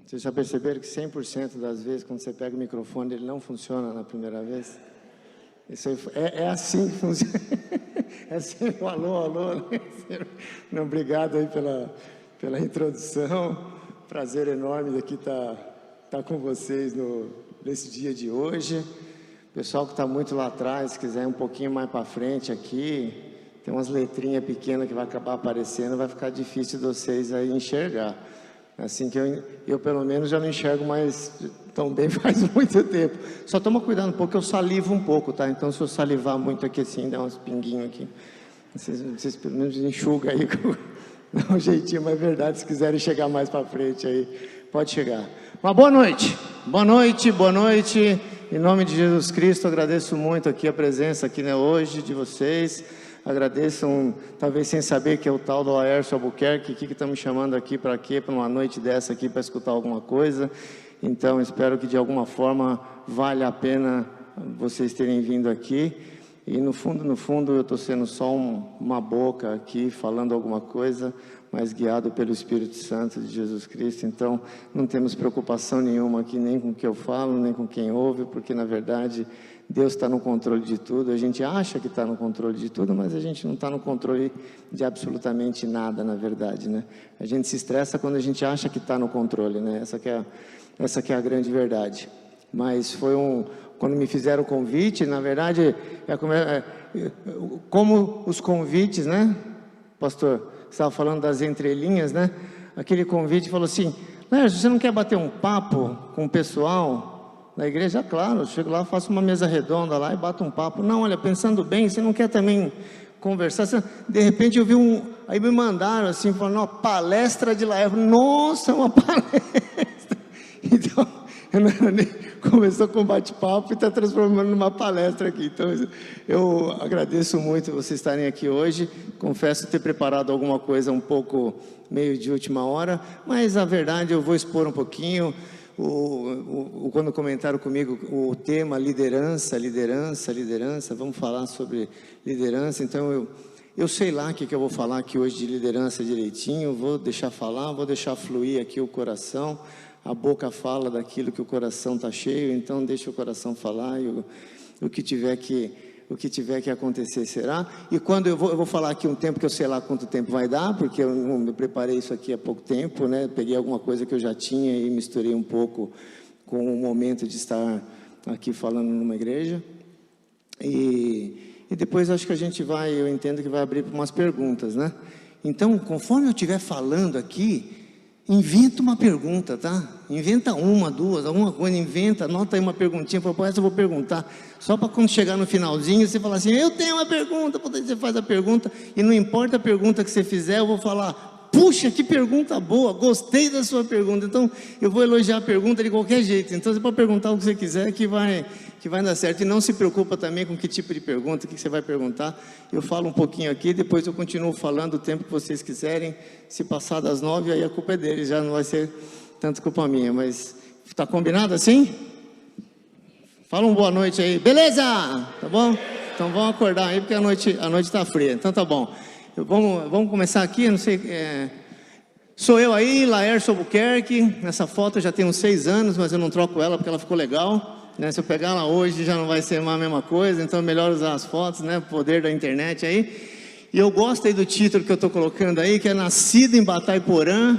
Vocês já perceberam que 100% das vezes, quando você pega o microfone, ele não funciona na primeira vez? Isso é assim que funciona. É sempre alô, alô. Não, obrigado aí pela introdução. Prazer enorme aqui estar com vocês nesse dia de hoje. Pessoal que está muito lá atrás, se quiser ir um pouquinho mais para frente aqui, tem umas letrinhas pequenas que vai acabar aparecendo, vai ficar difícil de vocês aí enxergar. Assim que eu pelo menos já não enxergo mais tão bem faz muito tempo. Só toma cuidado um pouco, eu salivo um pouco, tá? Então se eu salivar muito aqui assim, dá uns pinguinhos aqui, vocês pelo menos enxugam aí, dá um jeitinho, mas é verdade, se quiserem chegar mais para frente aí, pode chegar. Uma boa noite, boa noite, boa noite. Em nome de Jesus Cristo, agradeço muito aqui a presença aqui, né, hoje de vocês. Agradeçam, talvez sem saber que é o tal do Laércio Albuquerque, que estão me chamando aqui para quê? Para uma noite dessa aqui, para escutar alguma coisa. Então, espero que de alguma forma valha a pena vocês terem vindo aqui. E no fundo, eu estou sendo só uma boca aqui, falando alguma coisa, mas guiado pelo Espírito Santo de Jesus Cristo. Então, não temos preocupação nenhuma aqui, nem com o que eu falo, nem com quem ouve, porque, na verdade, Deus está no controle de tudo. A gente acha que está no controle de tudo, mas a gente não está no controle de absolutamente nada, na verdade, né? A gente se estressa quando a gente acha que está no controle, né? Essa que é a grande verdade. Mas foi quando me fizeram o convite, na verdade, como os convites, né, pastor? Você estava falando das entrelinhas, né? Aquele convite falou assim: Lércio, você não quer bater um papo com o pessoal da igreja? Claro, eu chego lá, faço uma mesa redonda lá e bato um papo. Não, olha, pensando bem, você não quer também conversar? De repente eu vi aí me mandaram assim, falando, uma palestra de Laércio. Nossa, uma palestra! Então, começou com um bate-papo e está transformando numa palestra aqui. Então, eu agradeço muito vocês estarem aqui hoje. Confesso ter preparado alguma coisa um pouco meio de última hora, mas a verdade eu vou expor um pouquinho. Quando comentaram comigo o tema liderança, vamos falar sobre liderança. Então, eu sei lá o que eu vou falar aqui hoje de liderança direitinho. Vou deixar falar, vou deixar fluir aqui o coração. A boca fala daquilo que o coração está cheio, então deixa o coração falar, e o que tiver que acontecer será. E quando eu vou falar aqui um tempo que eu sei lá quanto tempo vai dar, porque eu preparei isso aqui há pouco tempo, né? Peguei alguma coisa que eu já tinha e misturei um pouco com o momento de estar aqui falando numa igreja. E depois acho que a gente eu entendo que vai abrir para umas perguntas, né? Então, conforme eu estiver falando aqui, inventa uma pergunta, tá? Inventa uma, duas, alguma coisa, anota aí uma perguntinha, fala, essa eu vou perguntar, só para quando chegar no finalzinho, você falar assim, eu tenho uma pergunta, você faz a pergunta, e não importa a pergunta que você fizer, eu vou falar, puxa, que pergunta boa, gostei da sua pergunta. Então, eu vou elogiar a pergunta de qualquer jeito. Então, você pode perguntar o que você quiser, que vai dar certo. E não se preocupa também com que tipo de pergunta, o que você vai perguntar. Eu falo um pouquinho aqui, depois eu continuo falando o tempo que vocês quiserem. Se passar das 9, aí a culpa é deles, já não vai ser tanto culpa minha. Mas, está combinado assim? Fala um boa noite aí. Beleza? Tá bom? Então, vamos acordar aí, porque a noite está fria. Então, tá bom. Vamos começar aqui, eu não sei, sou eu aí, Laércio Albuquerque. Nessa foto já tem uns 6 anos, mas eu não troco ela porque ela ficou legal, né? Se eu pegar ela hoje já não vai ser mais a mesma coisa, então é melhor usar as fotos, né? O poder da internet aí. E eu gosto aí do título que eu estou colocando aí, que é Nascido em Batayporã,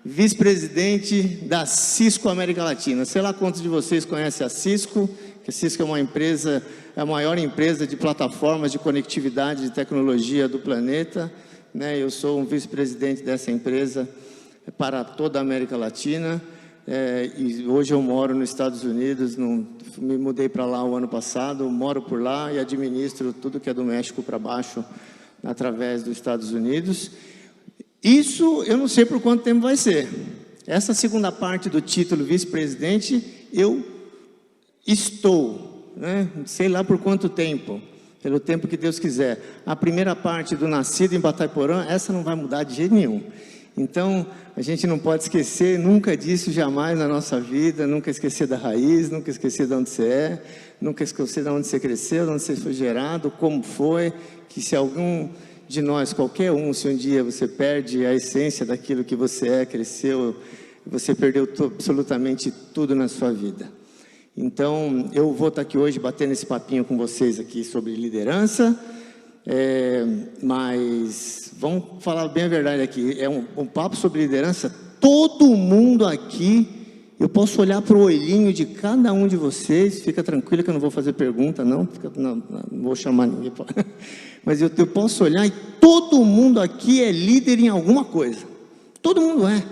vice-presidente da Cisco América Latina. Sei lá quantos de vocês conhecem a Cisco, que a Cisco é uma empresa, é a maior empresa de plataformas de conectividade de tecnologia do planeta, né? Eu sou um vice-presidente dessa empresa para toda a América Latina, e hoje eu moro nos Estados Unidos, me mudei para lá o ano passado, moro por lá e administro tudo que é do México para baixo, através dos Estados Unidos. Isso eu não sei por quanto tempo vai ser. Essa segunda parte do título vice-presidente, eu estou, né? Sei lá por quanto tempo, pelo tempo que Deus quiser. A primeira parte do Nascido em Batayporã, essa não vai mudar de jeito nenhum. Então, a gente não pode esquecer nunca disso, jamais na nossa vida, nunca esquecer da raiz, nunca esquecer de onde você é, nunca esquecer de onde você cresceu, de onde você foi gerado, como foi, que se algum de nós, qualquer um, se um dia você perde a essência daquilo que você cresceu, você perdeu absolutamente tudo na sua vida. Então, eu vou estar aqui hoje batendo esse papinho com vocês aqui sobre liderança, mas vamos falar bem a verdade aqui, é um papo sobre liderança. Todo mundo aqui, eu posso olhar para o olhinho de cada um de vocês, fica tranquilo que eu não vou fazer pergunta, não vou chamar ninguém, mas eu posso olhar e todo mundo aqui é líder em alguma coisa, todo mundo é.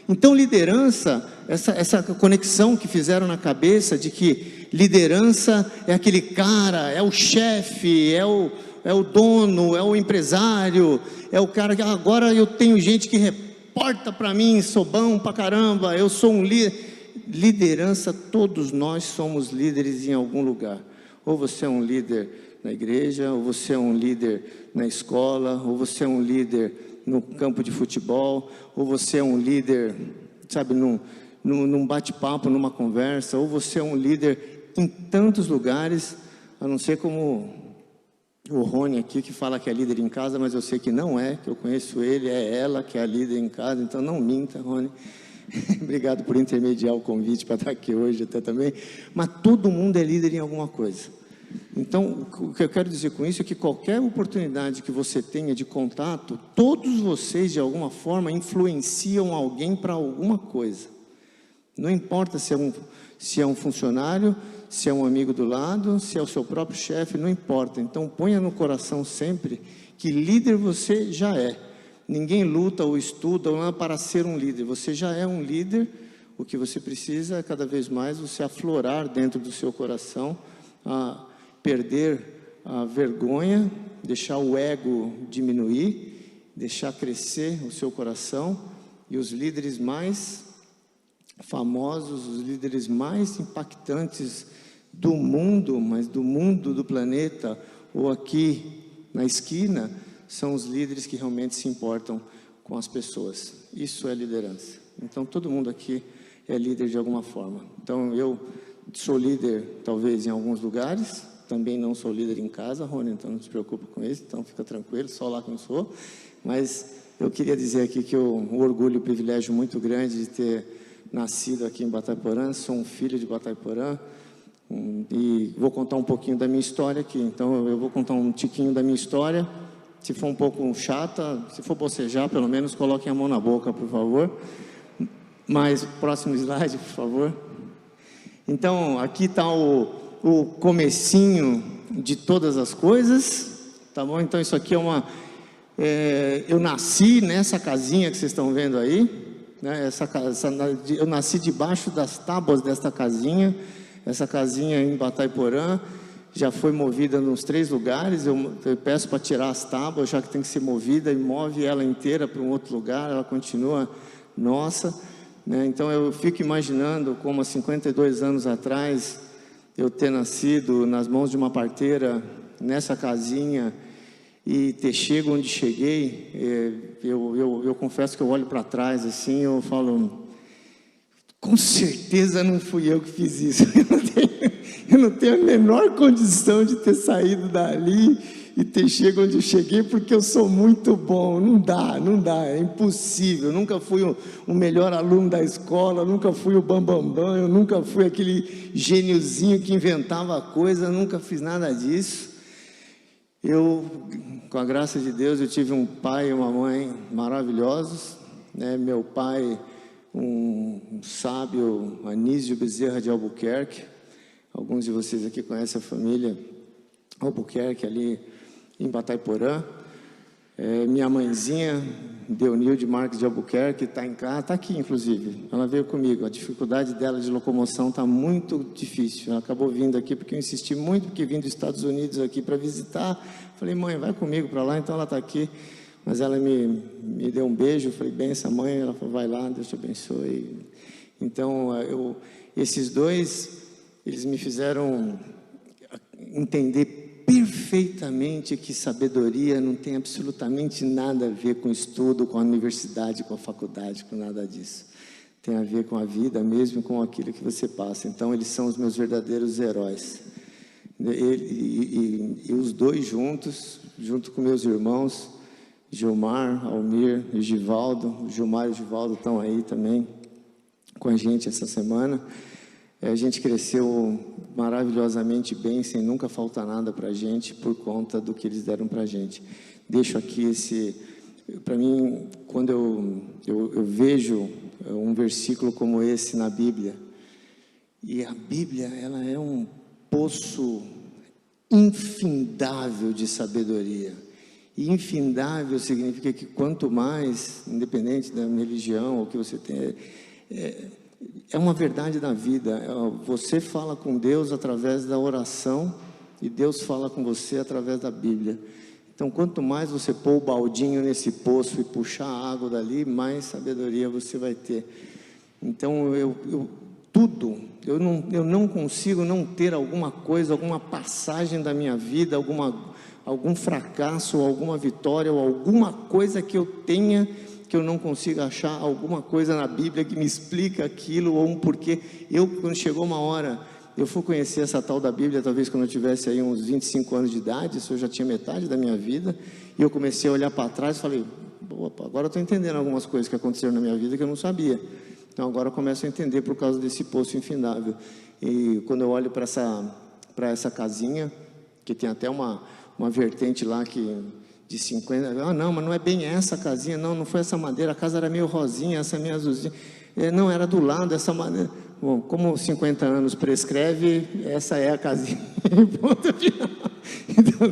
Então liderança, essa conexão que fizeram na cabeça de que liderança é aquele cara, é o chefe, é o dono, é o empresário, é o cara que agora eu tenho gente que reporta para mim, sou bom pra caramba, eu sou um líder. Liderança, todos nós somos líderes em algum lugar. Ou você é um líder na igreja, ou você é um líder na escola, ou você é um líder no campo de futebol, ou você é um líder, sabe, num bate-papo, numa conversa, ou você é um líder em tantos lugares, a não ser como o Rony aqui, que fala que é líder em casa, mas eu sei que não é, que eu conheço ele, é ela que é a líder em casa, então não minta, Rony. Obrigado por intermediar o convite para estar aqui hoje até também, mas todo mundo é líder em alguma coisa. Então, o que eu quero dizer com isso é que qualquer oportunidade que você tenha de contato, todos vocês de alguma forma influenciam alguém para alguma coisa. Não importa se é um funcionário, se é um amigo do lado, se é o seu próprio chefe, não importa. Então, ponha no coração sempre que líder você já é. Ninguém luta ou estuda ou não para ser um líder, você já é um líder. O que você precisa é cada vez mais você aflorar dentro do seu coração, a perder a vergonha, deixar o ego diminuir, deixar crescer o seu coração. E os líderes mais famosos, os líderes mais impactantes do mundo, mas do mundo, do planeta, ou aqui na esquina, são os líderes que realmente se importam com as pessoas. Isso é liderança. Então, todo mundo aqui é líder de alguma forma. Então, eu sou líder, talvez, em alguns lugares. Também não sou líder em casa, Rony, então não se preocupa com isso. Então, fica tranquilo, só lá que não sou. Mas eu queria dizer aqui que um orgulho e um privilégio muito grande de ter nascido aqui em Batayporã. Sou um filho de Batayporã. E vou contar um pouquinho da minha história aqui. Então, eu vou contar um tiquinho da minha história. Se for um pouco chata, se for bocejar, pelo menos coloquem a mão na boca, por favor. Mas, próximo slide, por favor. Então, aqui está o comecinho de todas as coisas, tá bom? Então, isso aqui é eu nasci nessa casinha que vocês estão vendo aí, né? Eu nasci debaixo das tábuas desta casinha. Essa casinha em Batayporã já foi movida nos 3 lugares. Eu peço para tirar as tábuas, já que tem que ser movida, e move ela inteira para um outro lugar, ela continua nossa, né? Então eu fico imaginando como há 52 anos atrás, eu ter nascido nas mãos de uma parteira, nessa casinha, e ter chego onde cheguei. Eu confesso que eu olho para trás assim, eu falo, com certeza não fui eu que fiz isso. Eu não tenho a menor condição de ter saído dali e ter chegado onde eu cheguei, porque eu sou muito bom. Não dá, é impossível. Eu nunca fui o melhor aluno da escola, nunca fui o bambambam, eu nunca fui aquele gêniozinho que inventava coisa, eu nunca fiz nada disso. Eu, com a graça de Deus, eu tive um pai e uma mãe maravilhosos, né? Meu pai, um sábio Anísio Bezerra de Albuquerque. Alguns de vocês aqui conhecem a família Albuquerque, ali em Batayporã. Minha mãezinha, Deonilde Marques de Albuquerque, está em casa, está aqui inclusive. Ela veio comigo. A dificuldade dela de locomoção está muito difícil. Ela acabou vindo aqui porque eu insisti muito, porque vim dos Estados Unidos aqui para visitar. Falei, mãe, vai comigo para lá. Então ela está aqui. Mas ela me deu um beijo. Eu falei, benção, mãe. Ela falou, vai lá, Deus te abençoe. Então, esses dois, eles me fizeram entender perfeitamente que sabedoria não tem absolutamente nada a ver com estudo, com a universidade, com a faculdade, com nada disso. Tem a ver com a vida mesmo, com aquilo que você passa. Então, eles são os meus verdadeiros heróis. E os dois juntos, junto com meus irmãos, Gilmar, Almir e Givaldo. O Gilmar e o Givaldo estão aí também. com a gente essa semana. A gente cresceu maravilhosamente bem, sem nunca faltar nada para a gente, por conta do que eles deram para a gente. Deixo aqui para mim, quando eu vejo um versículo como esse na Bíblia, e a Bíblia, ela é um poço infindável de sabedoria. E infindável significa que quanto mais, independente da religião ou que você tem, é uma verdade da vida. Você fala com Deus através da oração e Deus fala com você através da Bíblia. Então, quanto mais você pôr o baldinho nesse poço e puxar a água dali, mais sabedoria você vai ter. Então, eu não consigo não ter alguma coisa, alguma passagem da minha vida, algum fracasso, ou alguma vitória, ou alguma coisa que eu tenha, que eu não consiga achar alguma coisa na Bíblia que me explica aquilo, ou um porquê. Quando chegou uma hora, eu fui conhecer essa tal da Bíblia, talvez quando eu tivesse aí uns 25 anos de idade, isso eu já tinha metade da minha vida, e eu comecei a olhar para trás e falei, opa, agora eu estou entendendo algumas coisas que aconteceram na minha vida que eu não sabia. Então agora eu começo a entender por causa desse poço infindável. E quando eu olho para essa casinha, que tem até uma vertente lá de 50, não, mas não é bem essa casinha, não foi essa madeira, a casa era meio rosinha, essa meio azulzinha, não, era do lado, essa madeira. Bom, como 50 anos prescreve, essa é a casinha, ponto final. Então,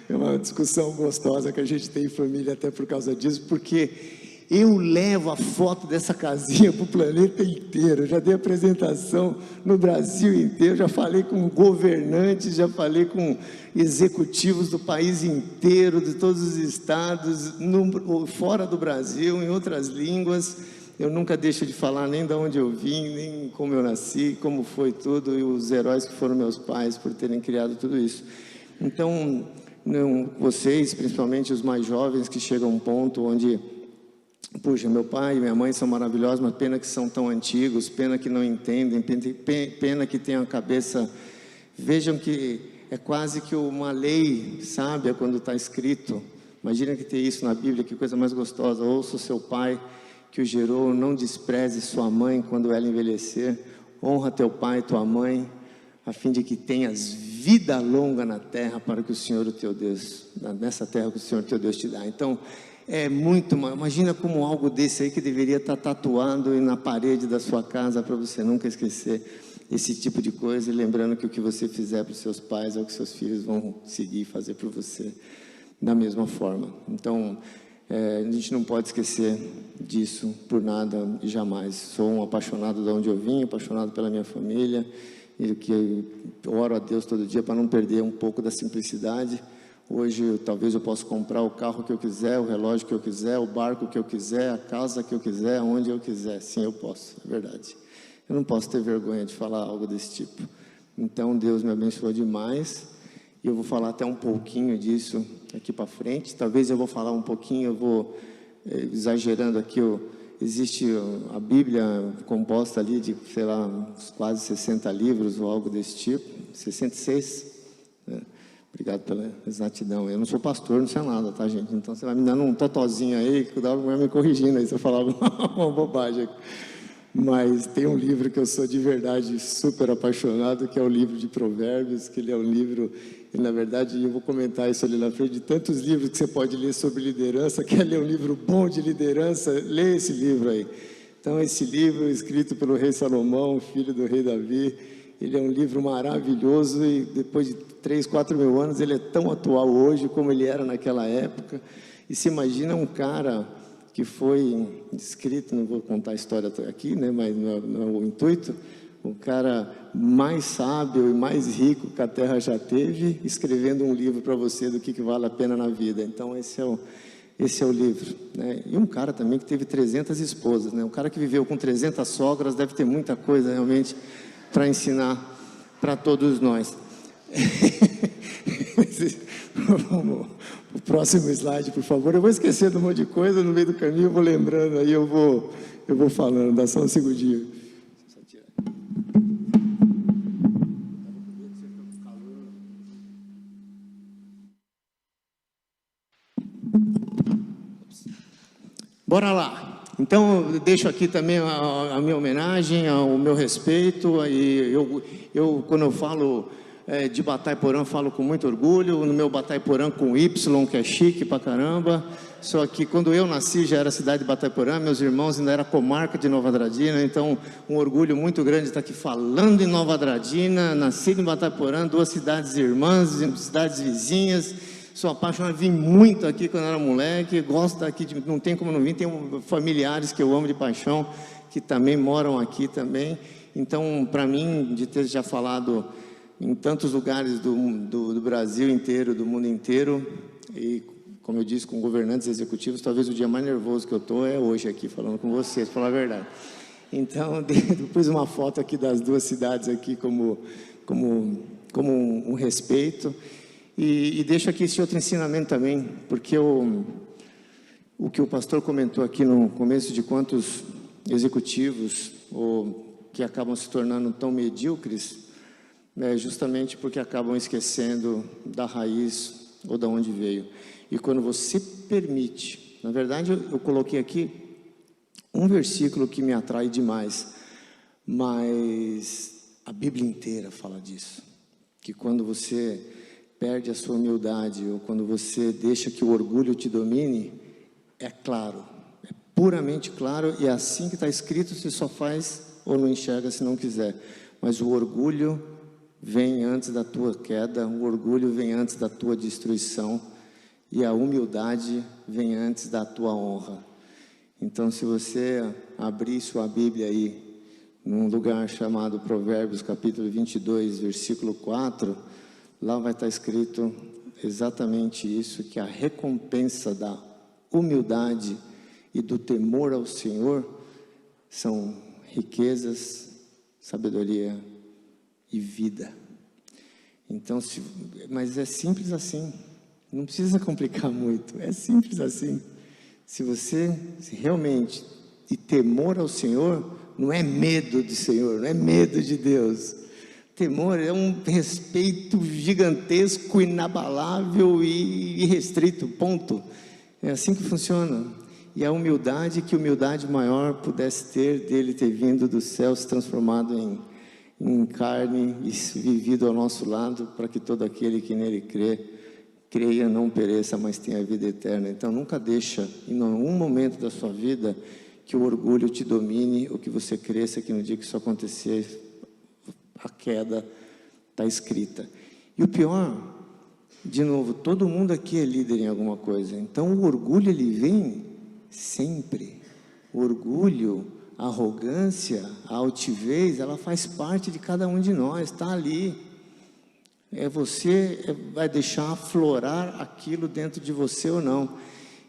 é uma discussão gostosa que a gente tem em família até por causa disso, porque eu levo a foto dessa casinha para o planeta inteiro. Eu já dei apresentação no Brasil inteiro, já falei com governantes, já falei com executivos do país inteiro, de todos os estados, fora do Brasil, em outras línguas. Eu nunca deixo de falar nem de onde eu vim, nem como eu nasci, como foi tudo, e os heróis que foram meus pais por terem criado tudo isso. Então, vocês, principalmente os mais jovens, que chegam a um ponto onde, puxa, meu pai e minha mãe são maravilhosos, mas pena que são tão antigos, pena que não entendem, pena que tenham a cabeça, vejam que é quase que uma lei sábia quando está escrito. Imagina que tem isso na Bíblia, que coisa mais gostosa. Ouça o seu pai que o gerou, não despreze sua mãe quando ela envelhecer, honra teu pai e tua mãe, a fim de que tenhas vida longa na terra para que o Senhor, o teu Deus, nessa terra que o Senhor, teu Deus te dá. Então, imagina como algo desse aí que deveria estar tatuado na parede da sua casa para você nunca esquecer esse tipo de coisa, e lembrando que o que você fizer para os seus pais é o que seus filhos vão seguir e fazer por você da mesma forma. Então, a gente não pode esquecer disso por nada e jamais. Sou um apaixonado de onde eu vim, apaixonado pela minha família, e que eu oro a Deus todo dia para não perder um pouco da simplicidade. Hoje, talvez eu possa comprar o carro que eu quiser, o relógio que eu quiser, o barco que eu quiser, a casa que eu quiser, onde eu quiser. Sim, eu posso, é verdade. Eu não posso ter vergonha de falar algo desse tipo. Então, Deus me abençoou demais. E eu vou falar até um pouquinho disso aqui para frente. Talvez eu vou falar um pouquinho, eu vou exagerando aqui. Existe a Bíblia composta ali de, sei lá, uns quase 60 livros ou algo desse tipo. 66, né? Obrigado pela exatidão. Eu não sou pastor, não sei nada, tá, gente? Então você vai me dando um totozinho aí, que vai me corrigindo aí se eu falar uma bobagem. Mas tem um livro que eu sou de verdade super apaixonado, que é o livro de Provérbios, que ele é um livro, e na verdade eu vou comentar isso ali na frente, de tantos livros que você pode ler sobre liderança. Quer ler um livro bom de liderança? Lê esse livro aí. Então esse livro, escrito pelo rei Salomão, filho do rei Davi, ele é um livro maravilhoso, e depois de 3, 4 mil anos ele é tão atual hoje como ele era naquela época. E se imagina um cara que foi escrito, não vou contar a história aqui, né, mas não é o intuito, o cara mais sábio e mais rico que a terra já teve, escrevendo um livro para você do que vale a pena na vida. Então esse é o livro, né? E um cara também que teve 300 esposas, né? Um cara que viveu com 300 sogras deve ter muita coisa realmente para ensinar para todos nós. O próximo slide, por favor. Eu vou esquecer de um monte de coisa no meio do caminho, eu vou lembrando, aí eu vou falando. Dá só um segundinho. Bora lá. Então, eu deixo aqui também a minha homenagem, o meu respeito. E quando eu falo de Batayporã, falo com muito orgulho. No meu Batayporã com Y, que é chique pra caramba. Só que quando eu nasci já era a cidade de Batayporã, meus irmãos ainda era comarca de Nova Andradina. Então, um orgulho muito grande estar aqui falando em Nova Andradina. Nasci em Batayporã, 2 cidades irmãs, cidades vizinhas. Sou apaixonado, vim muito aqui quando era moleque, gosto daqui, não tem como não vir, tenho familiares que eu amo de paixão, que também moram aqui também. Então, para mim, de ter já falado em tantos lugares do Brasil inteiro, do mundo inteiro, e como eu disse, com governantes executivos, talvez o dia mais nervoso que eu estou é hoje aqui, falando com vocês, para falar a verdade. Então, depois uma foto aqui das 2 cidades aqui como um respeito. E deixo aqui esse outro ensinamento também, porque o que o pastor comentou aqui no começo de quantos executivos que acabam se tornando tão medíocres, justamente porque acabam esquecendo da raiz ou da onde veio. E quando você permite, na verdade eu coloquei aqui um versículo que me atrai demais, mas a Bíblia inteira fala disso, que quando você perde a sua humildade, ou quando você deixa que o orgulho te domine, é claro, é puramente claro, e é assim que está escrito, você só faz ou não enxerga se não quiser. Mas o orgulho vem antes da tua queda, o orgulho vem antes da tua destruição, e a humildade vem antes da tua honra. Então, se você abrir sua Bíblia aí, num lugar chamado Provérbios, capítulo 22, versículo 4, lá vai estar escrito exatamente isso, que a recompensa da humildade e do temor ao Senhor são riquezas, sabedoria e vida. Então, mas é simples assim, não precisa complicar muito, é simples assim. Se você realmente, e temor ao Senhor, não é medo do Senhor, não é medo de Deus. Temor é um respeito gigantesco, inabalável e irrestrito, ponto. É assim que funciona. E a humildade, que humildade maior pudesse ter dele ter vindo do céu, se transformado em carne e vivido ao nosso lado, para que todo aquele que nele creia, não pereça, mas tenha vida eterna. Então nunca deixa, em nenhum momento da sua vida, que o orgulho te domine, ou que você cresça, que no dia que isso acontecer, a queda está escrita. E o pior, de novo, todo mundo aqui é líder em alguma coisa. Então o orgulho, ele vem sempre. O orgulho, a arrogância, a altivez, ela faz parte de cada um de nós, está ali. Você vai deixar aflorar aquilo dentro de você ou não.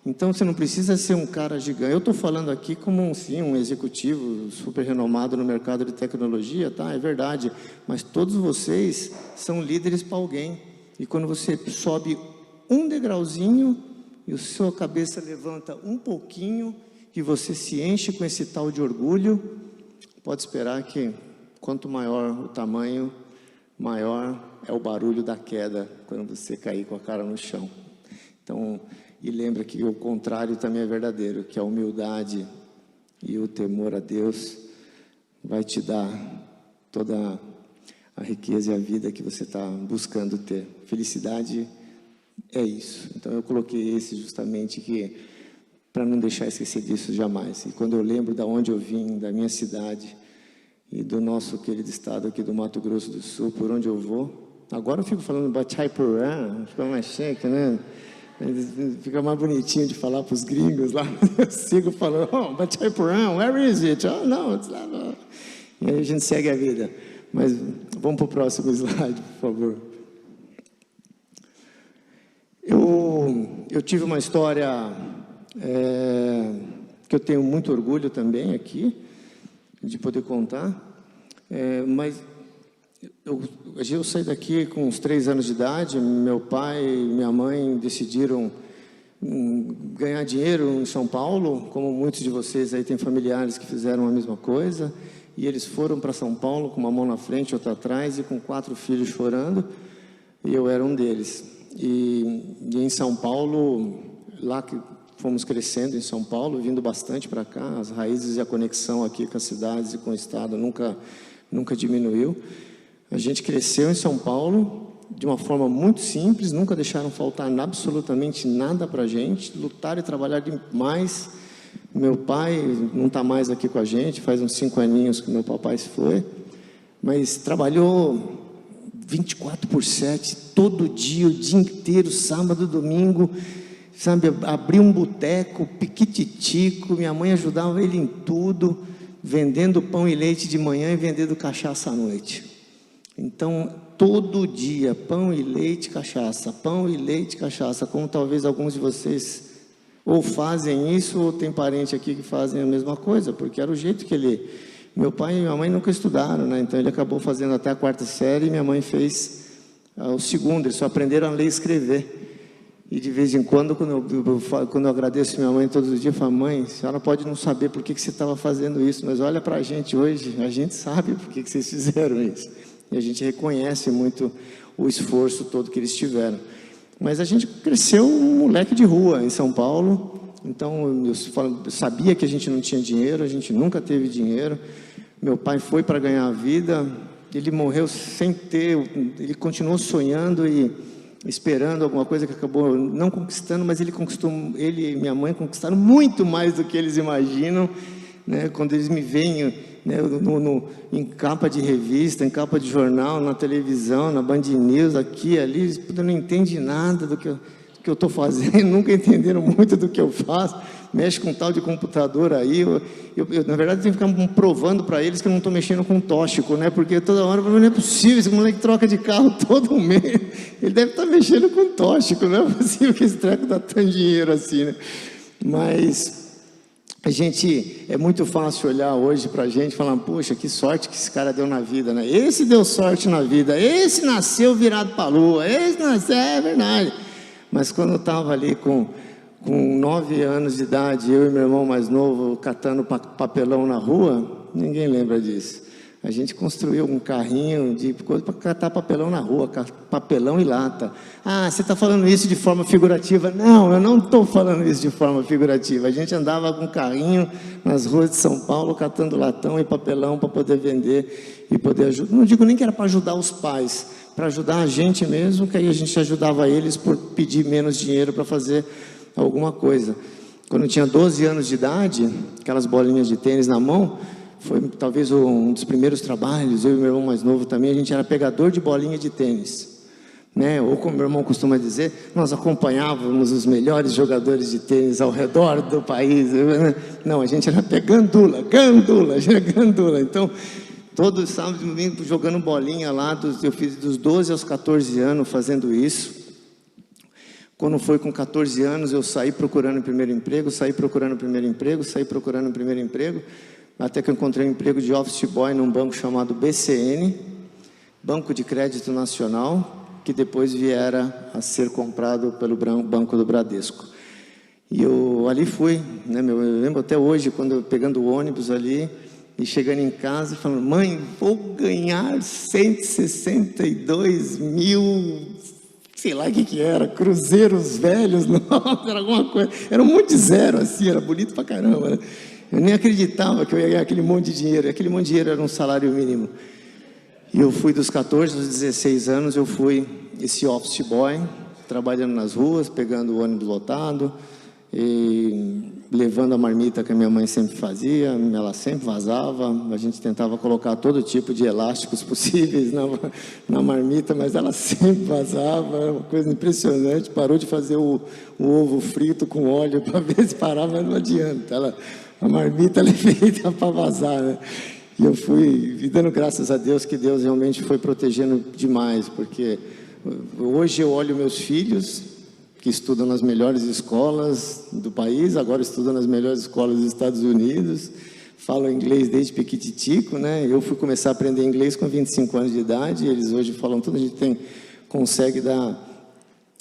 Então você não precisa ser um cara gigante. Eu estou falando aqui como sim, um executivo super renomado no mercado de tecnologia, tá? É verdade. Mas todos vocês são líderes para alguém. E quando você sobe um degrauzinho e a sua cabeça levanta um pouquinho e você se enche com esse tal de orgulho, pode esperar que quanto maior o tamanho, maior é o barulho da queda quando você cair com a cara no chão. Então, e lembra que o contrário também é verdadeiro, que a humildade e o temor a Deus vai te dar toda a riqueza e a vida que você está buscando ter. Felicidade é isso. Então eu coloquei esse justamente para não deixar esquecer disso jamais. E quando eu lembro de onde eu vim, da minha cidade e do nosso querido estado aqui do Mato Grosso do Sul, por onde eu vou, agora eu fico falando Batayporã, fica mais chique, né? Fica mais bonitinho de falar para os gringos lá. Eu sigo falando, oh, Batayporã, where is it? Oh, no, it's not. E aí a gente segue a vida. Mas vamos para o próximo slide, por favor. Eu tive uma história que eu tenho muito orgulho também aqui, de poder contar, mas eu saí daqui com uns 3 anos de idade. Meu pai e minha mãe decidiram ganhar dinheiro em São Paulo, como muitos de vocês aí têm familiares que fizeram a mesma coisa, e eles foram para São Paulo com uma mão na frente, outra atrás, e com 4 filhos chorando, e eu era um deles. E em São Paulo, lá que fomos crescendo em São Paulo, vindo bastante para cá, as raízes e a conexão aqui com as cidades e com o estado nunca diminuiu. A gente cresceu em São Paulo de uma forma muito simples, nunca deixaram faltar absolutamente nada para a gente, lutaram e trabalharam demais. Meu pai não está mais aqui com a gente, faz uns 5 aninhos que meu papai se foi, mas trabalhou 24/7, todo dia, o dia inteiro, sábado, domingo, sabe, abria um boteco, piquititico, minha mãe ajudava ele em tudo, vendendo pão e leite de manhã e vendendo cachaça à noite. Então, todo dia, pão e leite, cachaça, como talvez alguns de vocês ou fazem isso, ou tem parente aqui que fazem a mesma coisa, porque era o jeito que ele... Meu pai e minha mãe nunca estudaram, né? Então ele acabou fazendo até a 4ª série, e minha mãe fez o 2º, eles só aprenderam a ler e escrever. E de vez em quando, quando eu agradeço minha mãe todos os dias, eu falo: mãe, a senhora pode não saber por que você estava fazendo isso, mas olha para a gente hoje, a gente sabe por que vocês fizeram isso. E a gente reconhece muito o esforço todo que eles tiveram. Mas a gente cresceu um moleque de rua em São Paulo, então eu sabia que a gente não tinha dinheiro, a gente nunca teve dinheiro. Meu pai foi para ganhar a vida, ele morreu sem ter, ele continuou sonhando e esperando alguma coisa que acabou não conquistando, mas ele e minha mãe conquistaram muito mais do que eles imaginam, né? Quando eles me veem, né, em capa de revista, em capa de jornal, na televisão, na Band News, aqui, ali, eles não entendem nada do que eu estou fazendo, nunca entenderam muito do que eu faço, mexe com tal de computador aí, eu na verdade tenho que ficar provando para eles que eu não estou mexendo com tóxico, né, porque toda hora, não é possível, esse moleque troca de carro todo mês, ele deve estar mexendo com tóxico, não é possível que esse treco dá tanto dinheiro assim, né, mas... é muito fácil olhar hoje para a gente e falar: poxa, que sorte que esse cara deu na vida, né? Esse deu sorte na vida, esse nasceu virado para a lua, esse nasceu, é verdade. Mas quando eu estava ali com 9 anos de idade, eu e meu irmão mais novo, catando papelão na rua, ninguém lembra disso. A gente construiu um carrinho de coisa para catar papelão na rua, papelão e lata. Ah, você está falando isso de forma figurativa? Não, eu não estou falando isso de forma figurativa. A gente andava com um carrinho nas ruas de São Paulo, catando latão e papelão para poder vender e poder ajudar. Não digo nem que era para ajudar os pais, para ajudar a gente mesmo, que aí a gente ajudava eles por pedir menos dinheiro para fazer alguma coisa. Quando eu tinha 12 anos de idade, aquelas bolinhas de tênis na mão, foi talvez um dos primeiros trabalhos, eu e meu irmão mais novo também, a gente era pegador de bolinha de tênis, né? Ou como meu irmão costuma dizer, nós acompanhávamos os melhores jogadores de tênis ao redor do país. Não, a gente era gandula, então todo sábado e domingo jogando bolinha lá, eu fiz dos 12 aos 14 anos fazendo isso. Quando foi com 14 anos, eu saí procurando o primeiro emprego, até que eu encontrei um emprego de office boy num banco chamado BCN, Banco de Crédito Nacional, que depois viera a ser comprado pelo Banco do Bradesco. E eu ali fui, né, eu lembro até hoje, quando eu pegando o ônibus ali, e chegando em casa, falando: mãe, vou ganhar 162 mil... sei lá o que era, cruzeiros velhos, nossa, era alguma coisa, era um monte de zero assim, era bonito pra caramba, né? Eu nem acreditava que eu ia ganhar aquele monte de dinheiro era um salário mínimo. E eu fui dos 14 aos 16 anos, eu fui esse office boy, trabalhando nas ruas, pegando o ônibus lotado, e levando a marmita que a minha mãe sempre fazia, ela sempre vazava, a gente tentava colocar todo tipo de elásticos possíveis na marmita, mas ela sempre vazava, era uma coisa impressionante. Parou de fazer o ovo frito com óleo para ver se parava, mas não adianta, a marmita é feita para vazar, né? E eu fui dando graças a Deus, que Deus realmente foi protegendo demais, porque hoje eu olho meus filhos, que estudam nas melhores escolas do país, agora estudam nas melhores escolas dos Estados Unidos, falam inglês desde pequititico, né? Eu fui começar a aprender inglês com 25 anos de idade, eles hoje falam tudo, a gente consegue dar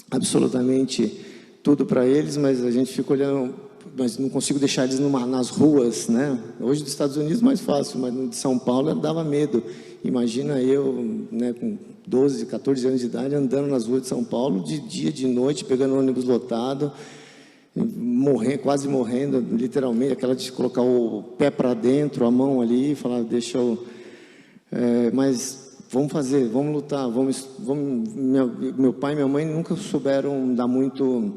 absolutamente tudo para eles, mas a gente fica olhando, mas não consigo deixar eles nas ruas, né? Hoje dos Estados Unidos mais fácil, mas no de São Paulo dava medo. Imagina eu, né, com 12, 14 anos de idade, andando nas ruas de São Paulo, de dia, de noite, pegando ônibus lotado, quase morrendo, literalmente, aquela de colocar o pé para dentro, a mão ali, e falar, deixa eu... mas vamos fazer, vamos lutar, meu pai e minha mãe nunca souberam dar muito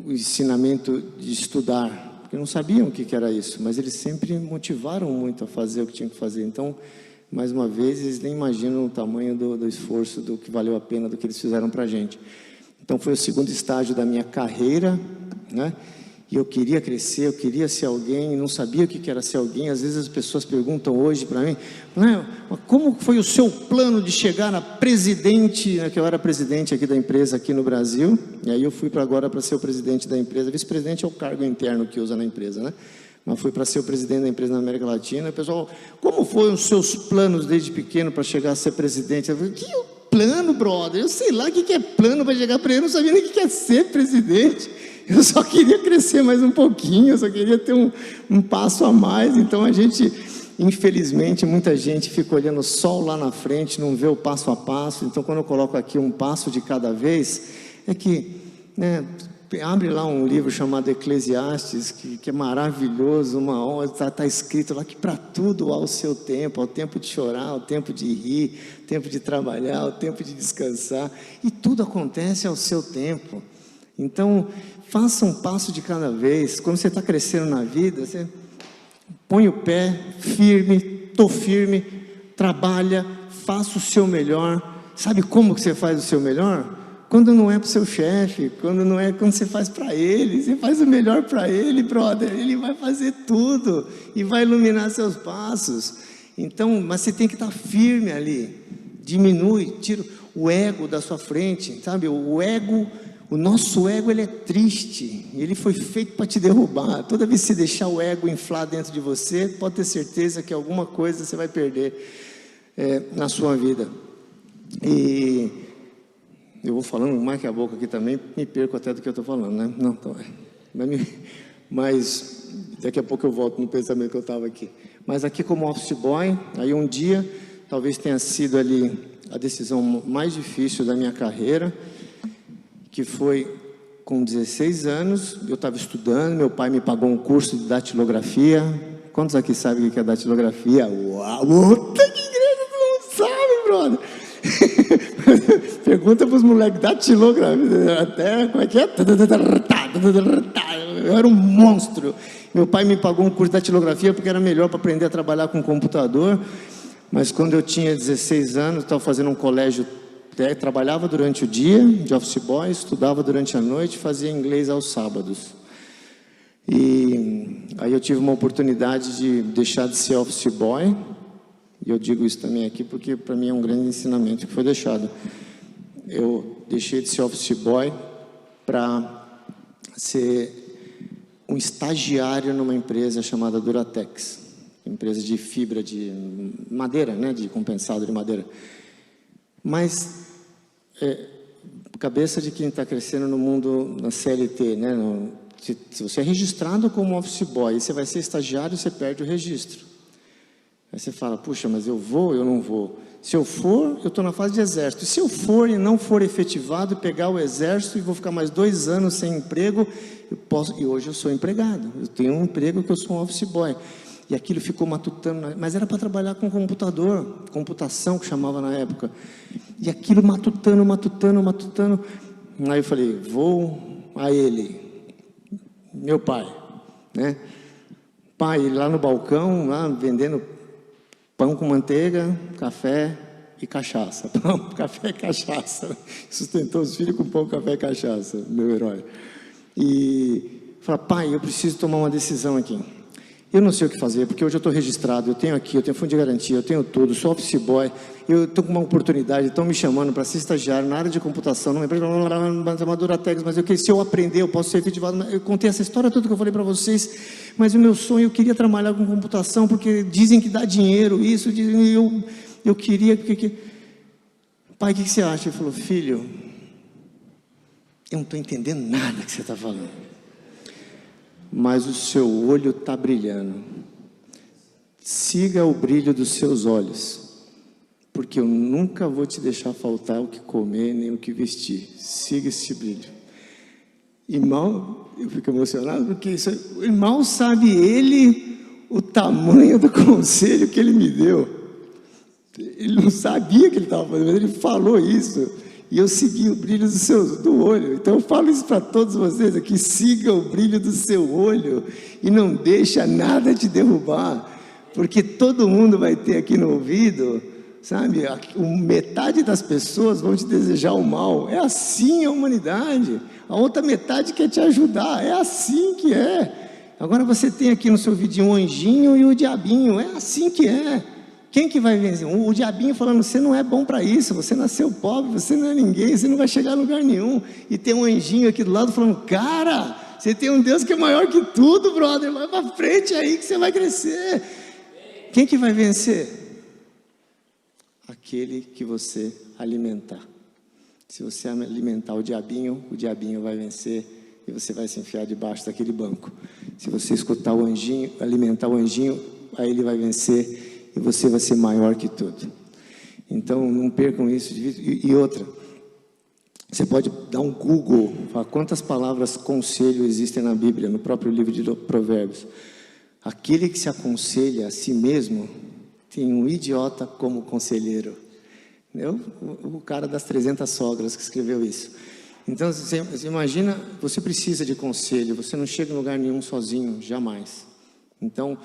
o ensinamento de estudar, porque não sabiam o que era isso, mas eles sempre motivaram muito a fazer o que tinham que fazer. Então, mais uma vez, eles nem imaginam o tamanho do esforço, do que valeu a pena, do que eles fizeram para a gente. Então, foi o segundo estágio da minha carreira, né? E eu queria crescer, eu queria ser alguém, não sabia o que era ser alguém. Às vezes as pessoas perguntam hoje para mim, como foi o seu plano de chegar a presidente, que eu era presidente aqui da empresa aqui no Brasil, e aí eu fui agora para ser o presidente da empresa. Vice-presidente é o cargo interno que usa na empresa, né? Mas fui para ser o presidente da empresa na América Latina. O pessoal, como foram os seus planos desde pequeno para chegar a ser presidente? Eu falei, que plano, brother? Eu sei lá o que é plano para chegar para ele, eu não sabia nem o que é ser presidente. Eu só queria crescer mais um pouquinho, eu só queria ter um passo a mais. Então a gente, infelizmente, muita gente fica olhando o sol lá na frente, não vê o passo a passo. Então quando eu coloco aqui um passo de cada vez, é que, né, abre lá um livro chamado Eclesiastes, que é maravilhoso, uma hora está escrito lá que para tudo há o seu tempo, ao tempo de chorar, ao tempo de rir, ao tempo de trabalhar, ao tempo de descansar, e tudo acontece ao seu tempo. Então, faça um passo de cada vez. Quando você está crescendo na vida, você põe o pé firme, estou firme, trabalha, faça o seu melhor. Sabe como que você faz o seu melhor? Quando não é para o seu chefe, quando você faz para ele, você faz o melhor para ele, brother, ele vai fazer tudo e vai iluminar seus passos. Então, mas você tem que estar firme ali, diminui, tira o ego da sua frente, sabe? O nosso ego, ele é triste, ele foi feito para te derrubar. Toda vez que você deixar o ego inflar dentro de você, pode ter certeza que alguma coisa você vai perder na sua vida. E eu vou falando mais que a boca aqui também, me perco até do que eu estou falando, né? Não, então, mas daqui a pouco eu volto no pensamento que eu estava aqui. Mas aqui como office boy, aí um dia, talvez tenha sido ali a decisão mais difícil da minha carreira, que foi com 16 anos, eu estava estudando, meu pai me pagou um curso de datilografia. Quantos aqui sabem o que é datilografia? Uau, puta que igreja, tu não sabe, brother! Pergunta para os moleques, datilografia, até, como é que é? Eu era um monstro. Meu pai me pagou um curso de datilografia porque era melhor para aprender a trabalhar com computador, mas quando eu tinha 16 anos, estava fazendo um colégio, trabalhava durante o dia, de office boy, estudava durante a noite, fazia inglês aos sábados. E aí eu tive uma oportunidade de deixar de ser office boy, e eu digo isso também aqui porque para mim é um grande ensinamento que foi deixado. Eu deixei de ser office boy para ser um estagiário numa empresa chamada Duratex, empresa de fibra de madeira, né, de compensado de madeira. Mas cabeça de quem está crescendo no mundo na CLT, né? Se você é registrado como office boy e você vai ser estagiário, você perde o registro. Aí você fala, puxa, mas eu vou, eu não vou. Se eu for, eu estou na fase de exército. E se eu for e não for efetivado, pegar o exército e vou ficar mais 2 anos sem emprego, e hoje eu sou empregado. Eu tenho um emprego que eu sou um office boy. E aquilo ficou matutando, mas era para trabalhar com computador, computação que chamava na época. E aquilo matutando. Aí eu falei, vou a ele, meu pai, né? Pai, lá no balcão, lá vendendo pão com manteiga, café e cachaça. Pão, café e cachaça. Sustentou os filhos com pão, café e cachaça, meu herói. E falei, pai, eu preciso tomar uma decisão aqui. Eu não sei o que fazer, porque hoje eu estou registrado, eu tenho fundo de garantia, eu tenho tudo, sou office boy, eu estou com uma oportunidade, estão me chamando para ser estagiário na área de computação, numa empresa chamada Duratex, mas se eu aprender, eu posso ser efetivado. Eu contei essa história toda que eu falei para vocês, mas o meu sonho, eu queria trabalhar com computação, porque dizem que dá dinheiro, isso, eu queria, pai, o que você acha? Ele falou, filho, eu não estou entendendo nada que você está falando. Mas o seu olho está brilhando. Siga o brilho dos seus olhos, porque eu nunca vou te deixar faltar o que comer nem o que vestir. Siga esse brilho. E mal, eu fico emocionado, porque mal sabe ele o tamanho do conselho que ele me deu. Ele não sabia que ele estava fazendo, mas ele falou isso. E eu segui o brilho do olho. Então eu falo isso para todos vocês aqui: siga o brilho do seu olho e não deixa nada te derrubar. Porque todo mundo vai ter aqui no ouvido, sabe? Metade das pessoas vão te desejar o mal. É assim a humanidade. A outra metade quer te ajudar. É assim que é. Agora você tem aqui no seu ouvidinho um anjinho e o diabinho. É assim que é. Quem que vai vencer? O diabinho falando: você não é bom para isso, você nasceu pobre, você não é ninguém, você não vai chegar a lugar nenhum. E tem um anjinho aqui do lado falando: cara, você tem um Deus que é maior que tudo, brother, vai para frente aí que você vai crescer. Quem que vai vencer? Aquele que você alimentar. Se você alimentar o diabinho vai vencer e você vai se enfiar debaixo daquele banco. Se você escutar o anjinho, alimentar o anjinho, aí ele vai vencer e você vai ser maior que tudo. Então não percam isso de vista. E outra, você pode dar um Google, falar quantas palavras conselho existem na Bíblia, no próprio livro de Provérbios. Aquele que se aconselha a si mesmo tem um idiota como conselheiro. O cara das 300 sogras que escreveu isso. Então você imagina, você precisa de conselho, você não chega em lugar nenhum sozinho, jamais. Então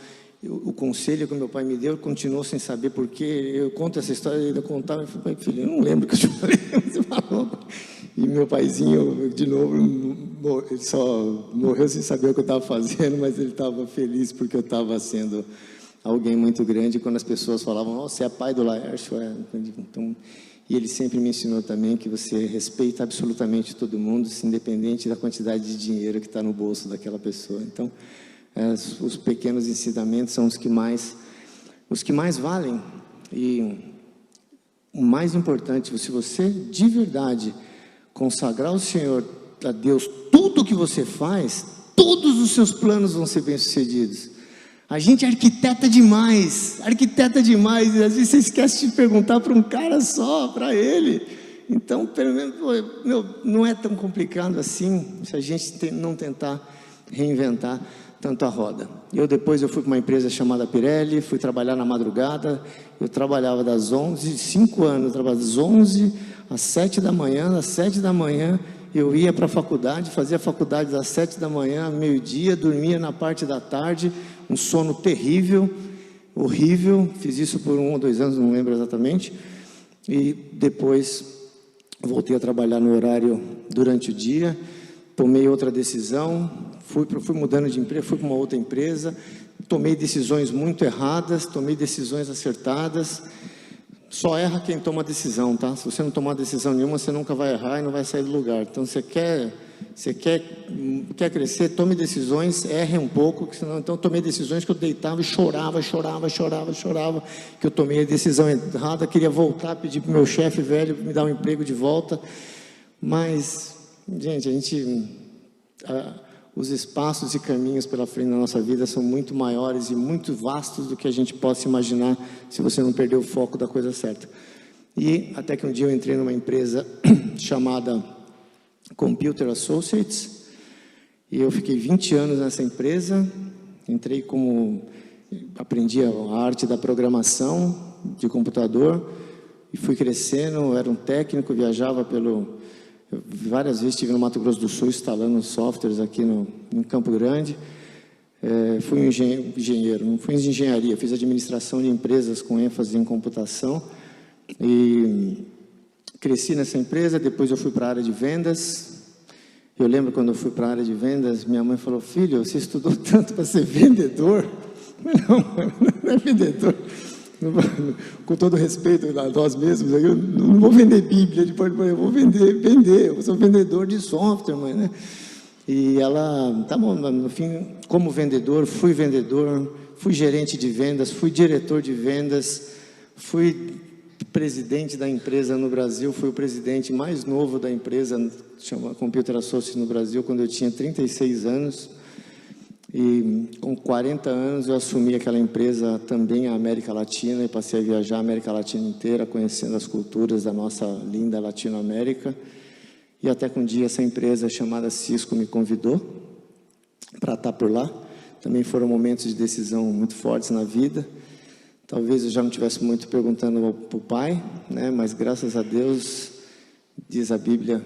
o conselho que meu pai me deu, continuou sem saber porquê. Eu conto essa história, ele contava, eu falei: filho, eu não lembro o que eu te falei, você falou. E meu paizinho, de novo, ele só morreu sem saber o que eu estava fazendo, mas ele estava feliz porque eu estava sendo alguém muito grande. Quando as pessoas falavam: oh, você é pai do Laércio, então, e ele sempre me ensinou também que você respeita absolutamente todo mundo, independente da quantidade de dinheiro que está no bolso daquela pessoa. Então, os pequenos ensinamentos são os que mais valem. E o mais importante, se você de verdade consagrar ao Senhor, a Deus, tudo que você faz, todos os seus planos vão ser bem-sucedidos. A gente arquiteta demais, e às vezes você esquece de perguntar para um cara só, para ele. Então, pelo menos, não é tão complicado assim, se a gente não tentar reinventar tanto a roda. Depois eu fui para uma empresa chamada Pirelli, fui trabalhar na madrugada. Eu trabalhava das 11, 5 anos, trabalhava das 11 às 7 da manhã. Às 7 da manhã eu ia para a faculdade, fazia a faculdade das 7 da manhã, meio-dia, dormia na parte da tarde, um sono terrível, horrível. Fiz isso por 1 ou 2 anos, não lembro exatamente. E depois voltei a trabalhar no horário durante o dia. Tomei outra decisão, fui mudando de emprego, fui para uma outra empresa, tomei decisões muito erradas, tomei decisões acertadas. Só erra quem toma decisão, tá? Se você não tomar decisão nenhuma, você nunca vai errar e não vai sair do lugar. Então, você quer crescer, tome decisões, erre um pouco, senão, então tomei decisões que eu deitava e chorava, que eu tomei a decisão errada, queria voltar, pedir para o meu chefe velho me dar um emprego de volta, mas, gente, os espaços e caminhos pela frente da nossa vida são muito maiores e muito vastos do que a gente possa imaginar se você não perder o foco da coisa certa. E até que um dia eu entrei numa empresa chamada Computer Associates, e eu fiquei 20 anos nessa empresa. Aprendi a arte da programação de computador e fui crescendo. Eu era um técnico, viajava várias vezes estive no Mato Grosso do Sul instalando softwares aqui em Campo Grande. Fui engenheiro, não fui em engenharia, fiz administração de empresas com ênfase em computação e cresci nessa empresa. Depois eu fui para a área de vendas. Eu lembro quando eu fui para a área de vendas, minha mãe falou: filho, você estudou tanto para ser vendedor? Não é vendedor. Com todo respeito a nós mesmos, eu não vou vender Bíblia, eu vou vender, eu sou vendedor de software, mãe, né? E ela, tá bom, no fim, como vendedor, fui gerente de vendas, fui diretor de vendas, fui presidente da empresa no Brasil, fui o presidente mais novo da empresa, chama Computer Associates no Brasil, quando eu tinha 36 anos. E com 40 anos eu assumi aquela empresa também, a América Latina, e passei a viajar a América Latina inteira, conhecendo as culturas da nossa linda Latinoamérica. E até que um dia essa empresa chamada Cisco me convidou para estar por lá. Também foram momentos de decisão muito fortes na vida. Talvez eu já não tivesse muito perguntando para o pai, né? Mas graças a Deus, diz a Bíblia,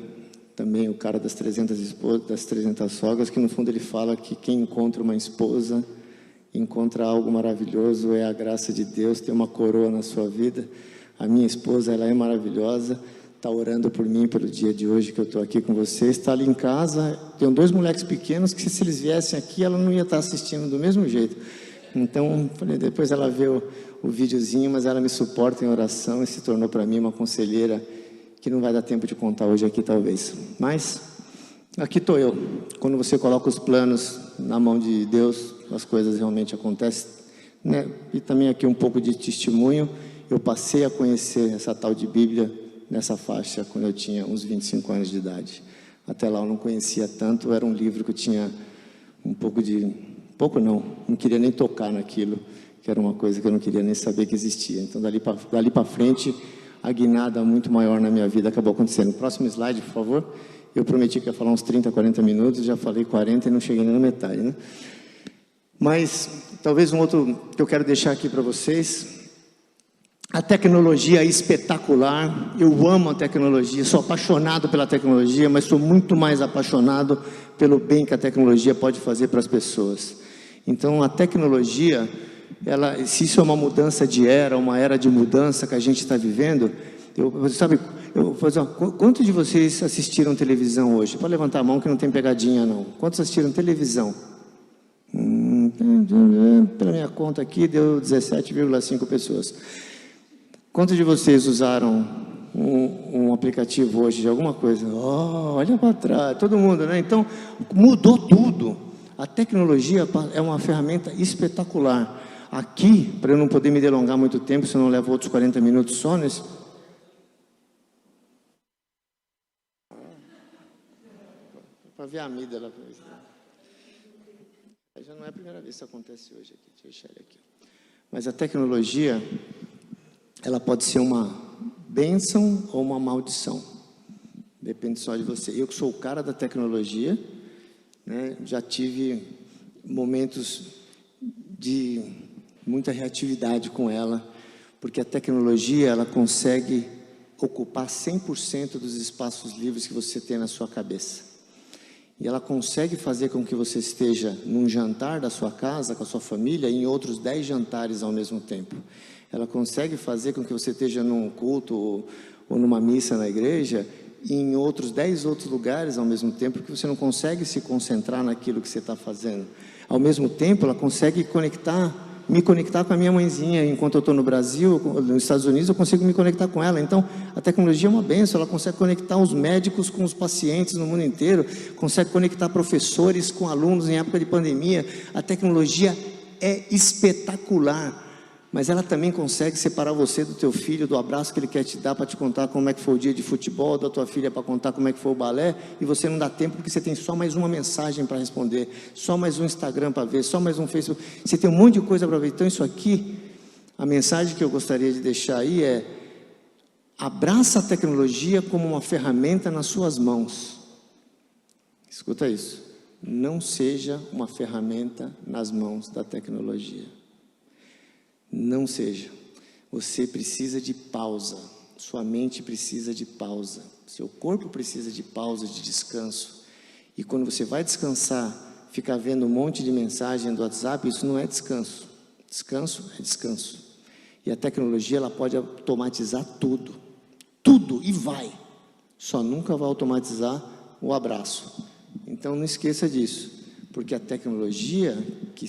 também o cara das 300 esposas, das 300 sogras, que no fundo ele fala que quem encontra uma esposa, encontra algo maravilhoso, é a graça de Deus, tem uma coroa na sua vida. A minha esposa, ela é maravilhosa, está orando por mim pelo dia de hoje que eu estou aqui com vocês, está ali em casa, tem 2 moleques pequenos que se eles viessem aqui, ela não ia estar assistindo do mesmo jeito. Então, falei, depois ela vê o videozinho, mas ela me suporta em oração e se tornou para mim uma conselheira que não vai dar tempo de contar hoje aqui talvez. Mas, aqui estou eu. Quando você coloca os planos na mão de Deus, as coisas realmente acontecem, né? E também aqui um pouco de testemunho, eu passei a conhecer essa tal de Bíblia nessa faixa quando eu tinha uns 25 anos de idade. Até lá eu não conhecia tanto, era um livro que eu tinha um pouco de... pouco não queria nem tocar naquilo, que era uma coisa que eu não queria nem saber que existia. Então dali para frente, a guinada muito maior na minha vida acabou acontecendo. Próximo slide, por favor. Eu prometi que ia falar uns 30, 40 minutos, já falei 40 e não cheguei nem na metade, né? Mas, talvez um outro que eu quero deixar aqui para vocês, a tecnologia é espetacular, eu amo a tecnologia, sou apaixonado pela tecnologia, mas sou muito mais apaixonado pelo bem que a tecnologia pode fazer para as pessoas. Então, a tecnologia... se isso é uma mudança de era, uma era de mudança que a gente está vivendo, quantos de vocês assistiram televisão hoje? Pode levantar a mão que não tem pegadinha não. Quantos assistiram televisão? Pela minha conta aqui deu 17,5 pessoas. Quantos de vocês usaram um aplicativo hoje de alguma coisa? Oh, olha para trás, todo mundo, né? Então, mudou tudo. A tecnologia é uma ferramenta espetacular. Aqui, para eu não poder me delongar muito tempo, se eu não levo outros 40 minutos só nesse... Para ver a amígdala. Já não é a primeira vez que isso acontece hoje aqui. Deixa eu deixar ele aqui. Mas a tecnologia, ela pode ser uma bênção ou uma maldição. Depende só de você. Eu que sou o cara da tecnologia, né, já tive momentos de muita reatividade com ela, porque a tecnologia, ela consegue ocupar 100% dos espaços livres que você tem na sua cabeça. E ela consegue fazer com que você esteja num jantar da sua casa, com a sua família, e em outros 10 jantares ao mesmo tempo. Ela consegue fazer com que você esteja num culto ou numa missa na igreja, e em outros 10 outros lugares ao mesmo tempo, porque você não consegue se concentrar naquilo que você está fazendo. Ao mesmo tempo, ela consegue me conectar com a minha mãezinha, enquanto eu estou no Brasil, nos Estados Unidos, eu consigo me conectar com ela. Então, a tecnologia é uma bênção, ela consegue conectar os médicos com os pacientes no mundo inteiro, consegue conectar professores com alunos em época de pandemia. A tecnologia é espetacular, mas ela também consegue separar você do teu filho, do abraço que ele quer te dar para te contar como é que foi o dia de futebol, da tua filha para contar como é que foi o balé, e você não dá tempo porque você tem só mais uma mensagem para responder, só mais um Instagram para ver, só mais um Facebook, você tem um monte de coisa para ver. Então isso aqui, a mensagem que eu gostaria de deixar aí é: abraça a tecnologia como uma ferramenta nas suas mãos. Escuta isso, não seja uma ferramenta nas mãos da tecnologia. Não seja. Você precisa de pausa, sua mente precisa de pausa, seu corpo precisa de pausa, de descanso. E quando você vai descansar, ficar vendo um monte de mensagem do WhatsApp, isso não é descanso. Descanso é descanso. E a tecnologia, ela pode automatizar tudo, e vai. Só nunca vai automatizar o abraço. Então não esqueça disso, porque a tecnologia que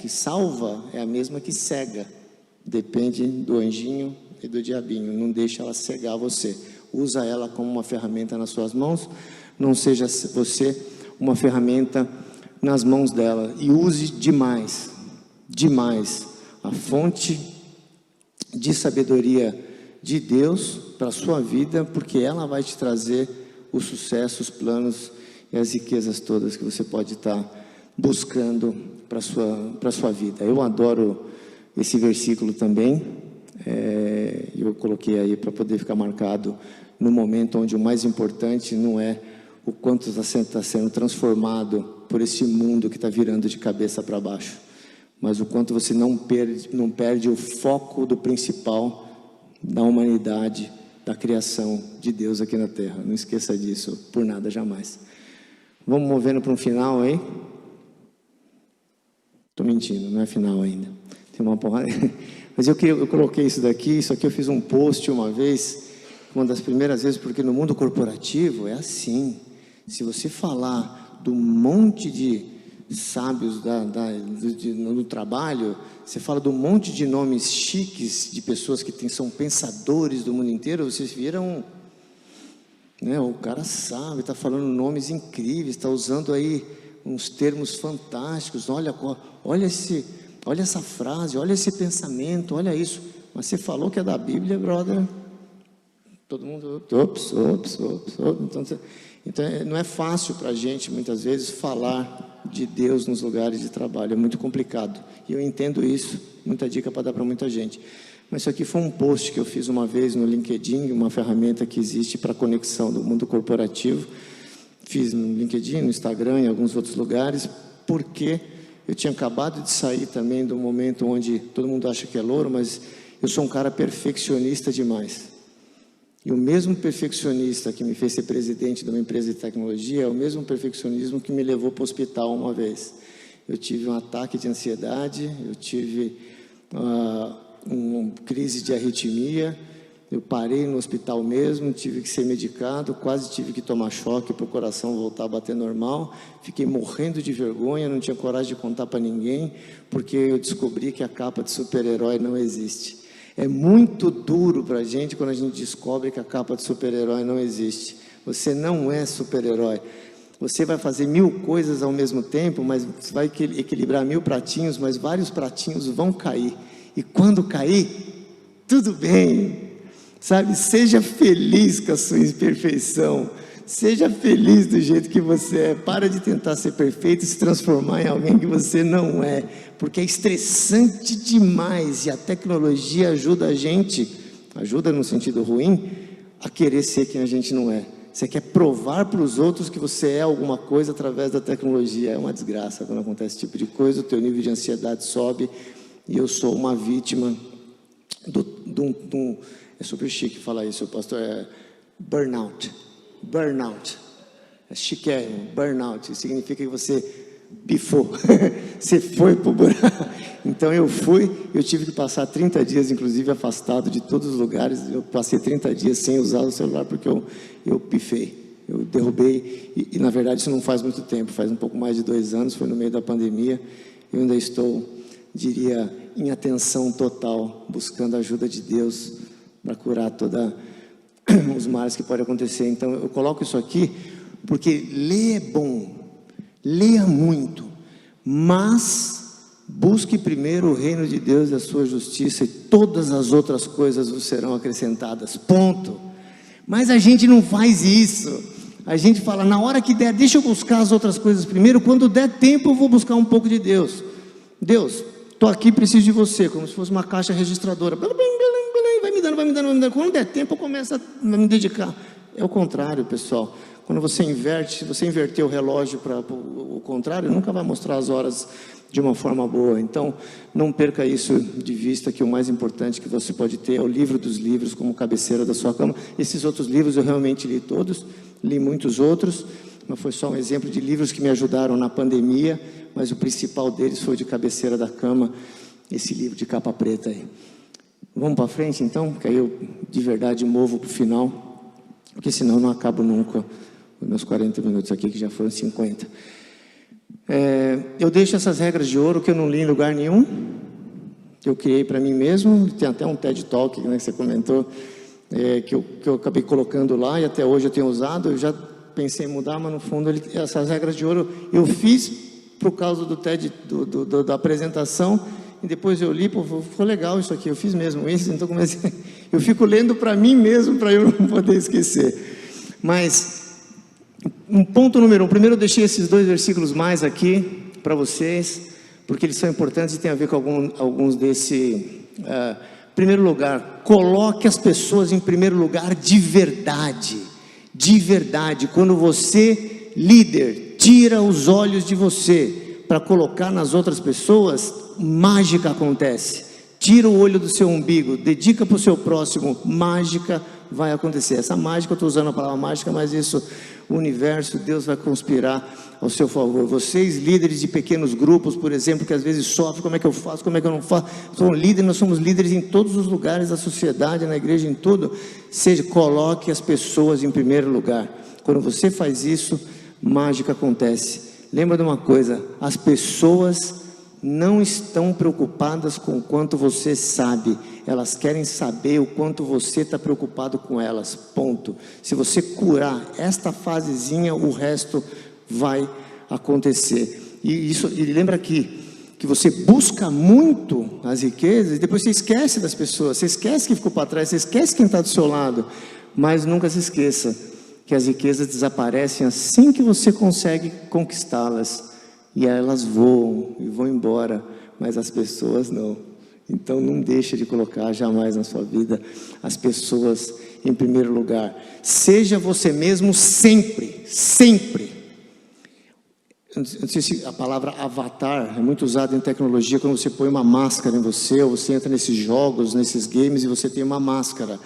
salva é a mesma que cega. Depende do anjinho e do diabinho, não deixa ela cegar você. Usa ela como uma ferramenta nas suas mãos, não seja você uma ferramenta nas mãos dela. E use demais, a fonte de sabedoria de Deus para a sua vida, porque ela vai te trazer o sucesso, os planos e as riquezas todas que você pode estar buscando para a sua vida. Eu adoro esse versículo também, eu coloquei aí para poder ficar marcado no momento onde o mais importante não é o quanto está sendo transformado por esse mundo que está virando de cabeça para baixo, mas o quanto você não perde o foco do principal da humanidade, da criação de Deus aqui na Terra. Não esqueça disso, por nada, jamais. Vamos movendo para um final aí? Estou mentindo, não é final ainda. Tem uma porrada. Mas eu coloquei isso aqui eu fiz um post uma vez, uma das primeiras vezes, porque no mundo corporativo é assim. Se você falar do monte de sábios no trabalho, você fala do monte de nomes chiques de pessoas que são pensadores do mundo inteiro, vocês viram, né, o cara sabe, está falando nomes incríveis, está usando aí uns termos fantásticos, olha essa frase, olha esse pensamento, olha isso, mas você falou que é da Bíblia, brother, todo mundo, ops. Então não é fácil para a gente, muitas vezes, falar de Deus nos lugares de trabalho, é muito complicado, e eu entendo isso, muita dica para dar para muita gente. Mas isso aqui foi um post que eu fiz uma vez no LinkedIn, uma ferramenta que existe para conexão do mundo corporativo. Fiz no LinkedIn, no Instagram, em alguns outros lugares, porque eu tinha acabado de sair também do momento onde todo mundo acha que é louro, mas eu sou um cara perfeccionista demais. E o mesmo perfeccionista que me fez ser presidente de uma empresa de tecnologia é o mesmo perfeccionismo que me levou para o hospital uma vez. Eu tive um ataque de ansiedade, eu tive uma crise de arritmia, eu parei no hospital mesmo, tive que ser medicado, quase tive que tomar choque para o coração voltar a bater normal, fiquei morrendo de vergonha, não tinha coragem de contar para ninguém, porque eu descobri que a capa de super-herói não existe. É muito duro para a gente quando a gente descobre que a capa de super-herói não existe. Você não é super-herói. Você vai fazer 1000 coisas ao mesmo tempo, mas você vai equilibrar 1000 pratinhos, mas vários pratinhos vão cair. E quando cair, tudo bem. Sabe, seja feliz com a sua imperfeição. Seja feliz do jeito que você é. Para de tentar ser perfeito e se transformar em alguém que você não é. Porque é estressante demais. E a tecnologia ajuda a gente, ajuda no sentido ruim, a querer ser quem a gente não é. Você quer provar para os outros que você é alguma coisa através da tecnologia. É uma desgraça quando acontece esse tipo de coisa. O teu nível de ansiedade sobe. E eu sou uma vítima é super chique falar isso, pastor. É burnout. Burnout. É chiquérrimo. Burnout. Significa que você bifou. Você foi pro buraco. Então eu tive que passar 30 dias, inclusive, afastado de todos os lugares. Eu passei 30 dias sem usar o celular, porque eu pifei. Eu derrubei. E na verdade, isso não faz muito tempo. Faz um pouco mais de 2 anos. Foi no meio da pandemia. Eu ainda estou, diria, em atenção total, buscando a ajuda de Deus para curar todos os males que podem acontecer. Então eu coloco isso aqui porque ler é bom, leia muito, mas busque primeiro o reino de Deus e a sua justiça, e todas as outras coisas vos serão acrescentadas, ponto. Mas a gente não faz isso. A gente fala, na hora que der, deixa eu buscar as outras coisas primeiro, quando der tempo eu vou buscar um pouco de Deus. Deus, estou aqui, preciso de você, como se fosse uma caixa registradora. Vai me dando. Quando der tempo, eu começo a me dedicar. É o contrário, pessoal. Quando você inverte, se você inverter o relógio para o contrário, nunca vai mostrar as horas de uma forma boa. Então, não perca isso de vista, que o mais importante que você pode ter é o livro dos livros como cabeceira da sua cama. Esses outros livros eu realmente li todos, li muitos outros, mas foi só um exemplo de livros que me ajudaram na pandemia, mas o principal deles foi de cabeceira da cama, esse livro de capa preta aí. Vamos para frente então, que aí eu de verdade movo para o final, porque senão eu não acabo nunca os meus 40 minutos aqui, que já foram 50. Eu deixo essas regras de ouro que eu não li em lugar nenhum, que eu criei para mim mesmo. Tem até um TED Talk, né, que você comentou, que eu acabei colocando lá, e até hoje eu tenho usado. Eu já pensei em mudar, mas no fundo essas regras de ouro eu fiz por causa do TED, da apresentação. E depois eu li, ficou legal isso aqui, eu fiz mesmo isso, então comecei, eu fico lendo para mim mesmo, para eu não poder esquecer. Mas, um ponto número 1, primeiro eu deixei esses 2 versículos mais aqui, para vocês, porque eles são importantes e tem a ver com alguns desse Primeiro lugar, coloque as pessoas em primeiro lugar de verdade. De verdade. Quando você, líder, tira os olhos de você para colocar nas outras pessoas, mágica acontece. Tira o olho do seu umbigo, dedica para o seu próximo, mágica vai acontecer. Essa mágica, eu estou usando a palavra mágica, mas isso, o universo, Deus vai conspirar ao seu favor. Vocês, líderes de pequenos grupos, por exemplo, que às vezes sofrem, como é que eu faço, como é que eu não faço? Nós somos líderes em todos os lugares da sociedade, na igreja, em tudo. Seja, coloque as pessoas em primeiro lugar. Quando você faz isso, mágica acontece. Lembra de uma coisa, as pessoas não estão preocupadas com o quanto você sabe, elas querem saber o quanto você está preocupado com elas, ponto. Se você curar esta fasezinha, o resto vai acontecer. E lembra aqui, que você busca muito as riquezas, e depois você esquece das pessoas, você esquece que ficou para trás, você esquece quem está do seu lado, mas nunca se esqueça que as riquezas desaparecem assim que você consegue conquistá-las. E elas voam e vão embora, mas as pessoas não. Então não deixe de colocar jamais na sua vida as pessoas em primeiro lugar. Seja você mesmo sempre, sempre. Eu não sei se a palavra avatar é muito usada em tecnologia, quando você põe uma máscara em você, ou você entra nesses jogos, nesses games e você tem uma máscara.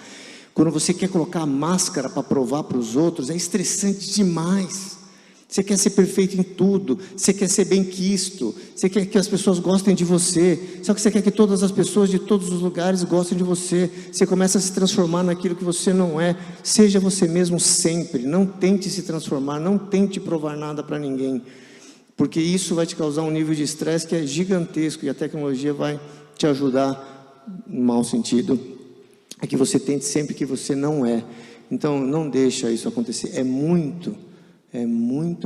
Quando você quer colocar a máscara para provar para os outros, é estressante demais. Você quer ser perfeito em tudo, você quer ser bem-quisto, você quer que as pessoas gostem de você, só que você quer que todas as pessoas de todos os lugares gostem de você. Você começa a se transformar naquilo que você não é. Seja você mesmo sempre, não tente se transformar, não tente provar nada para ninguém, porque isso vai te causar um nível de estresse que é gigantesco, e a tecnologia vai te ajudar, no mau sentido, é que você tente sempre que você não é. Então não deixa isso acontecer. É muito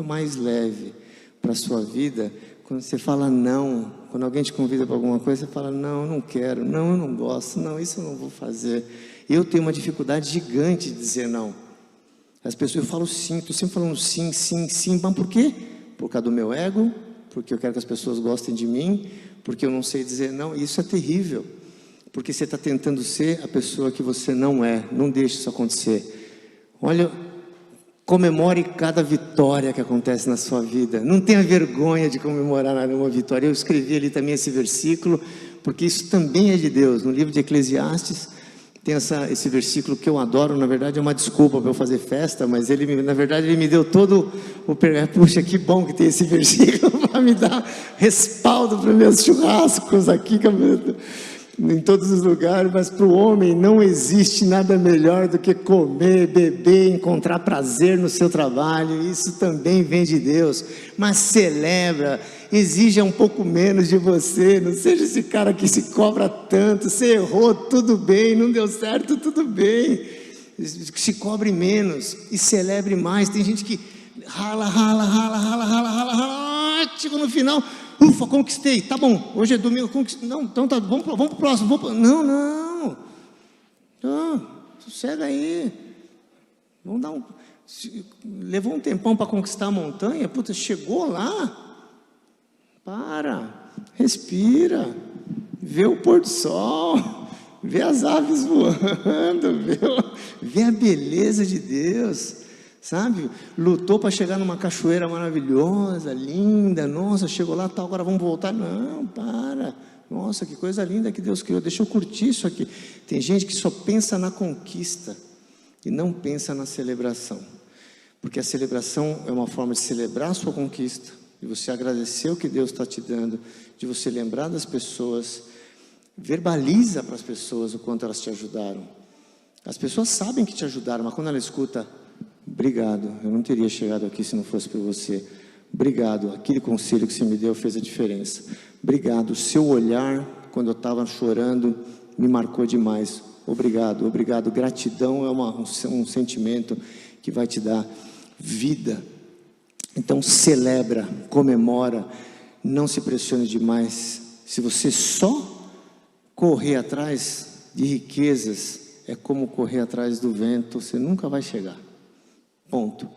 mais leve para a sua vida quando você fala não. Quando alguém te convida para alguma coisa, você fala não, eu não quero, não, eu não gosto, não, isso eu não vou fazer. Eu tenho uma dificuldade gigante de dizer não. As pessoas, eu falo sim, estou sempre falando sim, sim, sim. Mas por quê? Por causa do meu ego, porque eu quero que as pessoas gostem de mim, porque eu não sei dizer não. Isso é terrível, porque você está tentando ser a pessoa que você não é. Não deixe isso acontecer. Olha, comemore cada vitória que acontece na sua vida. Não tenha vergonha de comemorar nenhuma vitória. Eu escrevi ali também esse versículo, porque isso também é de Deus. No livro de Eclesiastes tem esse versículo que eu adoro. Na verdade é uma desculpa para eu fazer festa, mas na verdade ele me deu todo o... Puxa, que bom que tem esse versículo para me dar respaldo para os meus churrascos aqui, em todos os lugares. Mas para o homem não existe nada melhor do que comer, beber, encontrar prazer no seu trabalho. Isso também vem de Deus. Mas celebra, exija um pouco menos de você. Não seja esse cara que se cobra tanto. Você errou, tudo bem. Não deu certo, tudo bem. Se cobre menos e celebre mais. Tem gente que rala, chega no final, ufa, conquistei, tá bom, hoje é domingo, não, então tá, vamos pro próximo, não, sossega aí, vamos dar levou um tempão para conquistar a montanha, puta, chegou lá, respira, vê o pôr do sol, vê as aves voando, vê a beleza de Deus, sabe? Lutou para chegar numa cachoeira maravilhosa, linda, nossa, chegou lá, agora vamos voltar, não, nossa, que coisa linda que Deus criou, deixa eu curtir isso aqui. Tem gente que só pensa na conquista e não pensa na celebração, porque a celebração é uma forma de celebrar a sua conquista, de você agradecer o que Deus está te dando, de você lembrar das pessoas, verbaliza para as pessoas o quanto elas te ajudaram. As pessoas sabem que te ajudaram, mas quando ela escuta, obrigado, eu não teria chegado aqui se não fosse por você, obrigado, aquele conselho que você me deu fez a diferença, obrigado, o seu olhar quando eu estava chorando me marcou demais, obrigado, gratidão é um sentimento que vai te dar vida. Então celebra, comemora, não se pressione demais. Se você só correr atrás de riquezas, é como correr atrás do vento, você nunca vai chegar, ponto.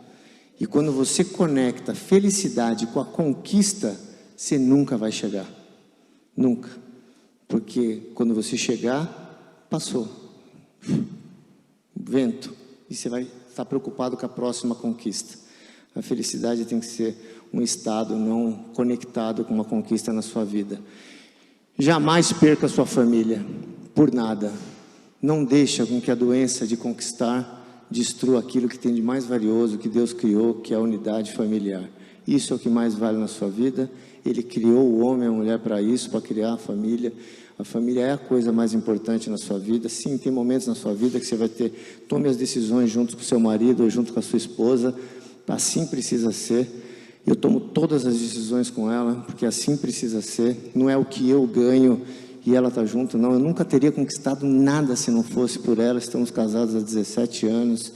E quando você conecta felicidade com a conquista, você nunca vai chegar, nunca, porque quando você chegar, passou. Vento. E você vai estar preocupado com a próxima conquista. A felicidade tem que ser um estado não conectado com uma conquista na sua vida. Jamais perca a sua família, por nada. Não deixa com que a doença de conquistar destrua aquilo que tem de mais valioso que Deus criou, que é a unidade familiar. Isso é o que mais vale na sua vida. Ele criou o homem e a mulher para isso, para criar a família. A família é a coisa mais importante na sua vida. Sim, tem momentos na sua vida que você vai ter, tome as decisões junto com o seu marido ou junto com a sua esposa. Assim precisa ser. Eu tomo todas as decisões com ela, porque assim precisa ser. Não é o que eu ganho e ela está junto, não. Eu nunca teria conquistado nada se não fosse por ela. Estamos casados há 17 anos,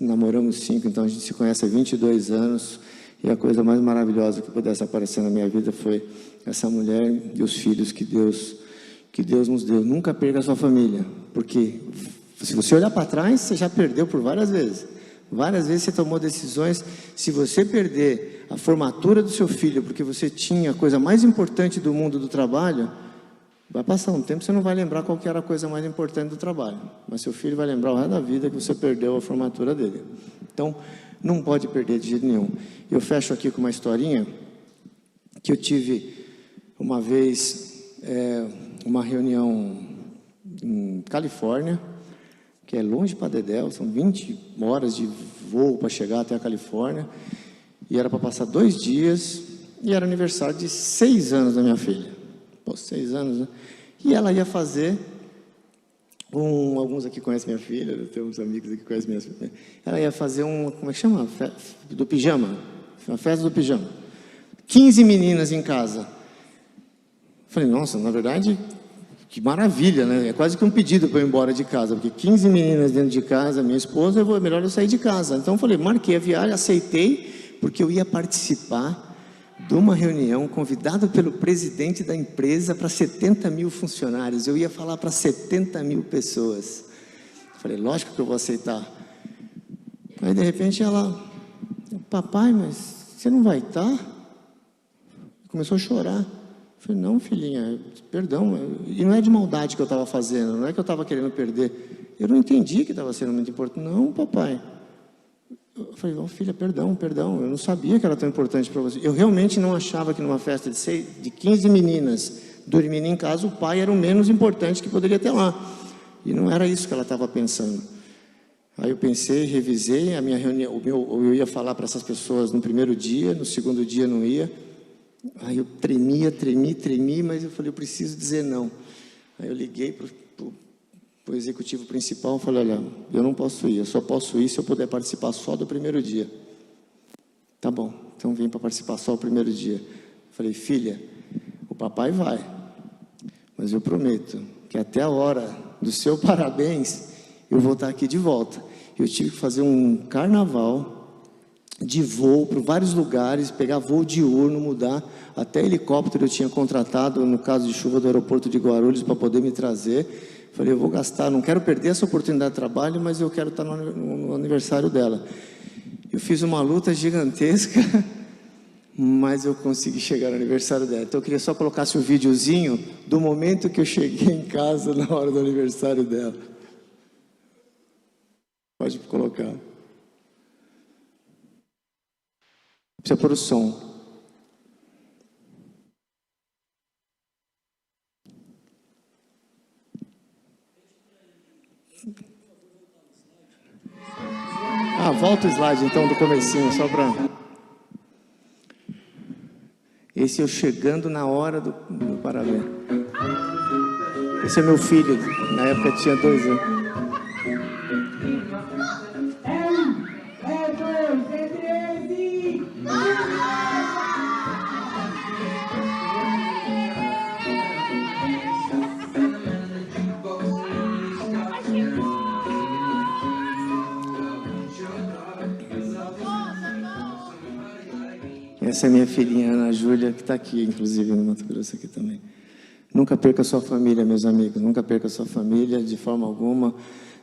namoramos 5, então a gente se conhece há 22 anos. E a coisa mais maravilhosa que pudesse aparecer na minha vida foi essa mulher e os filhos que Deus nos deu. Nunca perca a sua família, porque se você olhar para trás, você já perdeu por várias vezes. Várias vezes você tomou decisões. Se você perder a formatura do seu filho, porque você tinha a coisa mais importante do mundo do trabalho, vai passar um tempo, você não vai lembrar qual que era a coisa mais importante do trabalho. Mas seu filho vai lembrar o resto da vida que você perdeu a formatura dele. Então, não pode perder de jeito nenhum. Eu fecho aqui com uma historinha que eu tive uma vez, uma reunião em Califórnia, que é longe para Dedéu, são 20 horas de voo para chegar até a Califórnia, e era para passar 2 dias, e era aniversário de 6 anos da minha filha. Pô, 6 anos, né? E ela ia fazer, alguns aqui conhecem minha filha, eu tenho uns amigos aqui que conhecem minha filha, ela ia fazer como é que chama? Do pijama, uma festa do pijama. 15 meninas em casa. Falei, nossa, na verdade, que maravilha, né? É quase que um pedido para eu ir embora de casa, porque 15 meninas dentro de casa, minha esposa, é melhor eu sair de casa. Então eu falei, marquei a viagem, aceitei, porque eu ia participar de uma reunião, convidado pelo presidente da empresa para 70 mil funcionários. Eu ia falar para 70 mil pessoas. Falei, lógico que eu vou aceitar. Aí de repente ela, papai, mas você não vai estar? Começou a chorar. Falei, não, filhinha, perdão. E não é de maldade que eu estava fazendo, não é que eu estava querendo perder. Eu não entendi que estava sendo muito importante. Não, papai. Eu falei, oh, filha, perdão, eu não sabia que era tão importante para você. Eu realmente não achava que numa festa de 15 meninas, dormindo em casa, o pai era o menos importante que poderia ter lá. E não era isso que ela estava pensando. Aí eu pensei, revisei a minha reunião, eu ia falar para essas pessoas no primeiro dia, no segundo dia não ia. Aí eu tremi, mas eu falei, eu preciso dizer não. Aí eu liguei para o executivo principal, falei, olha, eu não posso ir, eu só posso ir se eu puder participar só do primeiro dia. Tá bom, então vem para participar só do primeiro dia. Falei, filha, o papai vai, mas eu prometo que até a hora do seu parabéns, eu vou estar aqui de volta. Eu tive que fazer um carnaval de voo para vários lugares, pegar voo diurno, mudar, até helicóptero eu tinha contratado, no caso de chuva do aeroporto de Guarulhos, para poder me trazer. Falei, eu vou gastar, não quero perder essa oportunidade de trabalho, mas eu quero estar no aniversário dela. Eu fiz uma luta gigantesca, mas eu consegui chegar no aniversário dela. Então eu queria só colocar o videozinho do momento que eu cheguei em casa na hora do aniversário dela. Pode colocar. Precisa pôr o som. Volta o slide então do comecinho, só para... Esse eu chegando na hora do parabéns. Esse é meu filho, na época tinha 2 anos. Essa é minha filhinha, Ana Júlia, que está aqui, inclusive, no Mato Grosso aqui também. Nunca perca a sua família, meus amigos. Nunca perca a sua família, de forma alguma.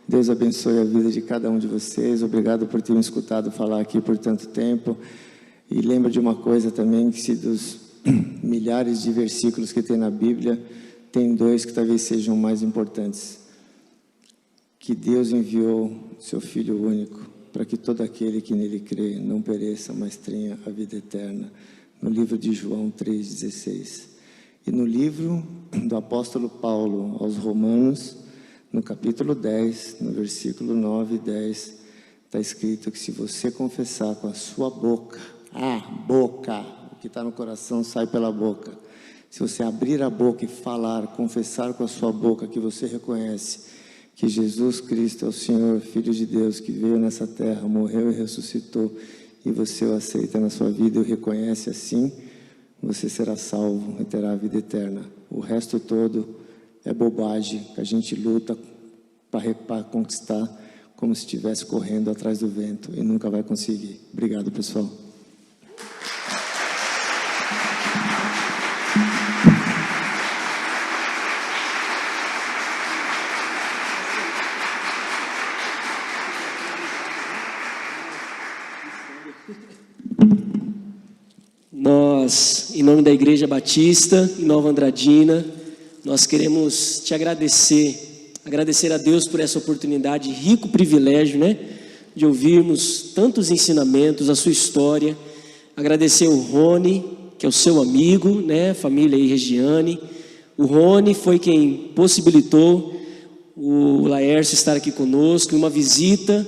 Deus abençoe a vida de cada um de vocês. Obrigado por ter me escutado falar aqui por tanto tempo. E lembra de uma coisa também, que se dos milhares de versículos que tem na Bíblia, tem 2 que talvez sejam mais importantes. que Deus enviou seu Filho único, para que todo aquele que nele crê não pereça, mas tenha a vida eterna. No livro de João 3,16. E no livro do apóstolo Paulo aos Romanos, no capítulo 10, no versículo 9 e 10, está escrito que se você confessar com a sua boca, o que está no coração sai pela boca. Se você abrir a boca e falar, confessar com a sua boca que você reconhece que Jesus Cristo é o Senhor, Filho de Deus, que veio nessa terra, morreu e ressuscitou, e você o aceita na sua vida e o reconhece assim, você será salvo e terá a vida eterna. O resto todo é bobagem que a gente luta para conquistar, como se estivesse correndo atrás do vento e nunca vai conseguir. Obrigado, pessoal. Nós, em nome da Igreja Batista, em Nova Andradina, nós queremos te agradecer a Deus por essa oportunidade, rico privilégio, né? De ouvirmos tantos ensinamentos, a sua história. Agradecer o Rony, que é o seu amigo, né? Família aí, Regiane. O Rony foi quem possibilitou o Laércio estar aqui conosco, em uma visita,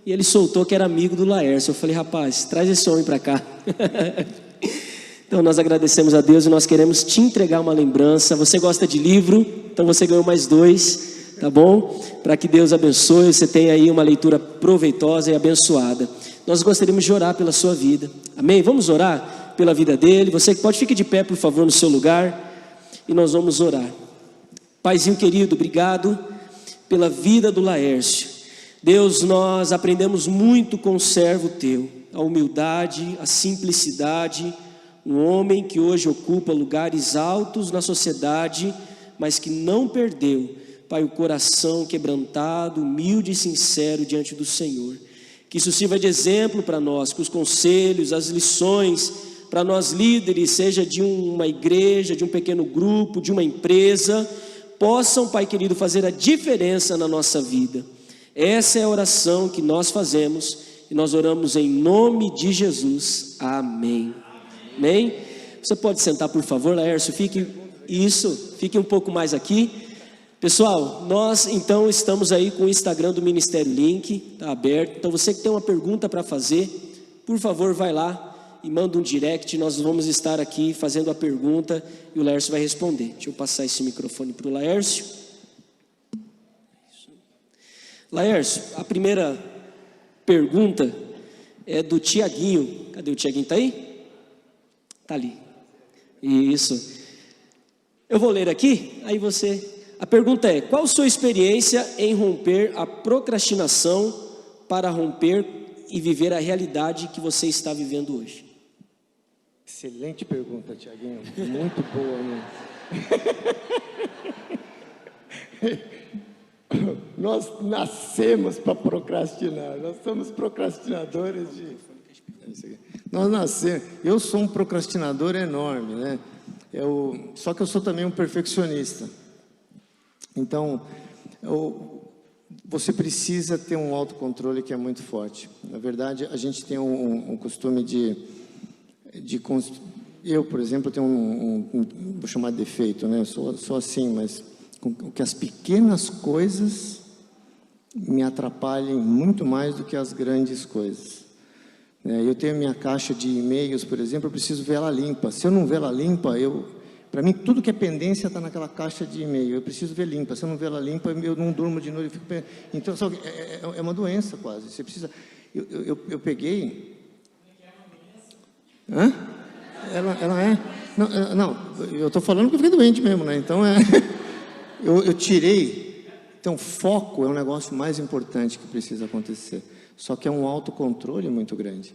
e ele soltou que era amigo do Laércio. Eu falei, rapaz, traz esse homem para cá. Então nós agradecemos a Deus e nós queremos te entregar uma lembrança. Você gosta de livro? Então você ganhou mais 2, tá bom? Para que Deus abençoe, você tenha aí uma leitura proveitosa e abençoada. Nós gostaríamos de orar pela sua vida, amém? Vamos orar pela vida dele. Você que pode, fique de pé por favor no seu lugar, e nós vamos orar. Paizinho querido, obrigado pela vida do Laércio. Deus, nós aprendemos muito com o servo teu, a humildade, a simplicidade, um homem que hoje ocupa lugares altos na sociedade, mas que não perdeu, Pai, o coração quebrantado, humilde e sincero diante do Senhor. Que isso sirva de exemplo para nós, que os conselhos, as lições, para nós líderes, seja de uma igreja, de um pequeno grupo, de uma empresa, possam, Pai querido, fazer a diferença na nossa vida. Essa é a oração que nós fazemos, e nós oramos em nome de Jesus. Amém. Amém? Você pode sentar, por favor, Laércio, fique um pouco mais aqui. Pessoal, nós então estamos aí com o Instagram do Ministério Link, está aberto. Então você que tem uma pergunta para fazer, por favor, vai lá e manda um direct. Nós vamos estar aqui fazendo a pergunta e o Laércio vai responder. Deixa eu passar esse microfone para o Laércio. Laércio, a primeira pergunta é do Tiaguinho. Cadê o Tiaguinho? Está aí? Está ali. Isso. Eu vou ler aqui, aí você... A pergunta é, qual a sua experiência em romper a procrastinação para romper e viver a realidade que você está vivendo hoje? Excelente pergunta, Tiaguinho. Muito boa, né? Nós nascemos para procrastinar. Nós somos procrastinadores Nós nascemos. Eu sou um procrastinador enorme, né? Só que eu sou também um perfeccionista. Então, você precisa ter um autocontrole que é muito forte. Na verdade, a gente tem um costume eu, por exemplo, tenho vou chamar de defeito, né? Eu sou assim, mas que as pequenas coisas me atrapalhem muito mais do que as grandes coisas. Eu tenho minha caixa de e-mails, por exemplo, eu preciso ver ela limpa. Se eu não ver ela limpa, para mim, tudo que é pendência está naquela caixa de e-mail. Eu preciso ver limpa. Se eu não ver ela limpa, eu não durmo de noite. Então, é uma doença quase. Você precisa... Eu peguei... Hã? Ela é... Não, eu estou falando que eu fiquei doente mesmo, né? Então, eu tirei... Então, foco é o negócio mais importante que precisa acontecer. Só que é um autocontrole muito grande.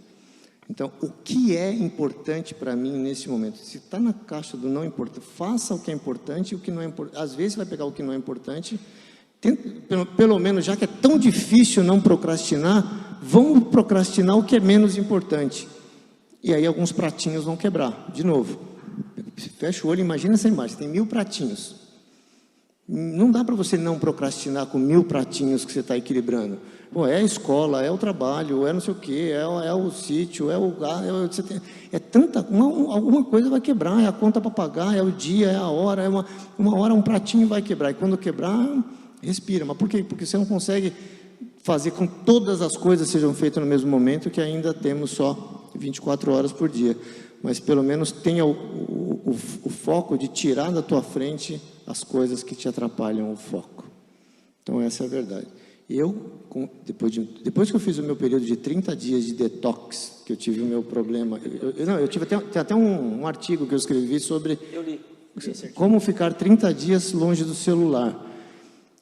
Então, o que é importante para mim nesse momento? Se está na caixa do não importante, faça o que é importante e o que não é importante. Às vezes vai pegar o que não é importante, pelo menos, já que é tão difícil não procrastinar, vamos procrastinar o que é menos importante. E aí alguns pratinhos vão quebrar. De novo, fecha o olho, imagina essa imagem, tem 1000 pratinhos. Não dá para você não procrastinar com 1000 pratinhos que você está equilibrando. Pô, é a escola, é o trabalho, é não sei o quê, é o sítio, é o gás, tanta... alguma coisa vai quebrar, é a conta para pagar, é o dia, é a hora, uma hora um pratinho vai quebrar. E quando quebrar, respira. Mas por quê? Porque você não consegue fazer com que todas as coisas sejam feitas no mesmo momento, que ainda temos só 24 horas por dia. Mas pelo menos tenha o foco de tirar da tua frente as coisas que te atrapalham o foco. Então essa é a verdade. Depois que eu fiz o meu período de 30 dias de detox, que eu tive o meu problema, eu tive até um artigo que eu escrevi sobre como ficar 30 dias longe do celular.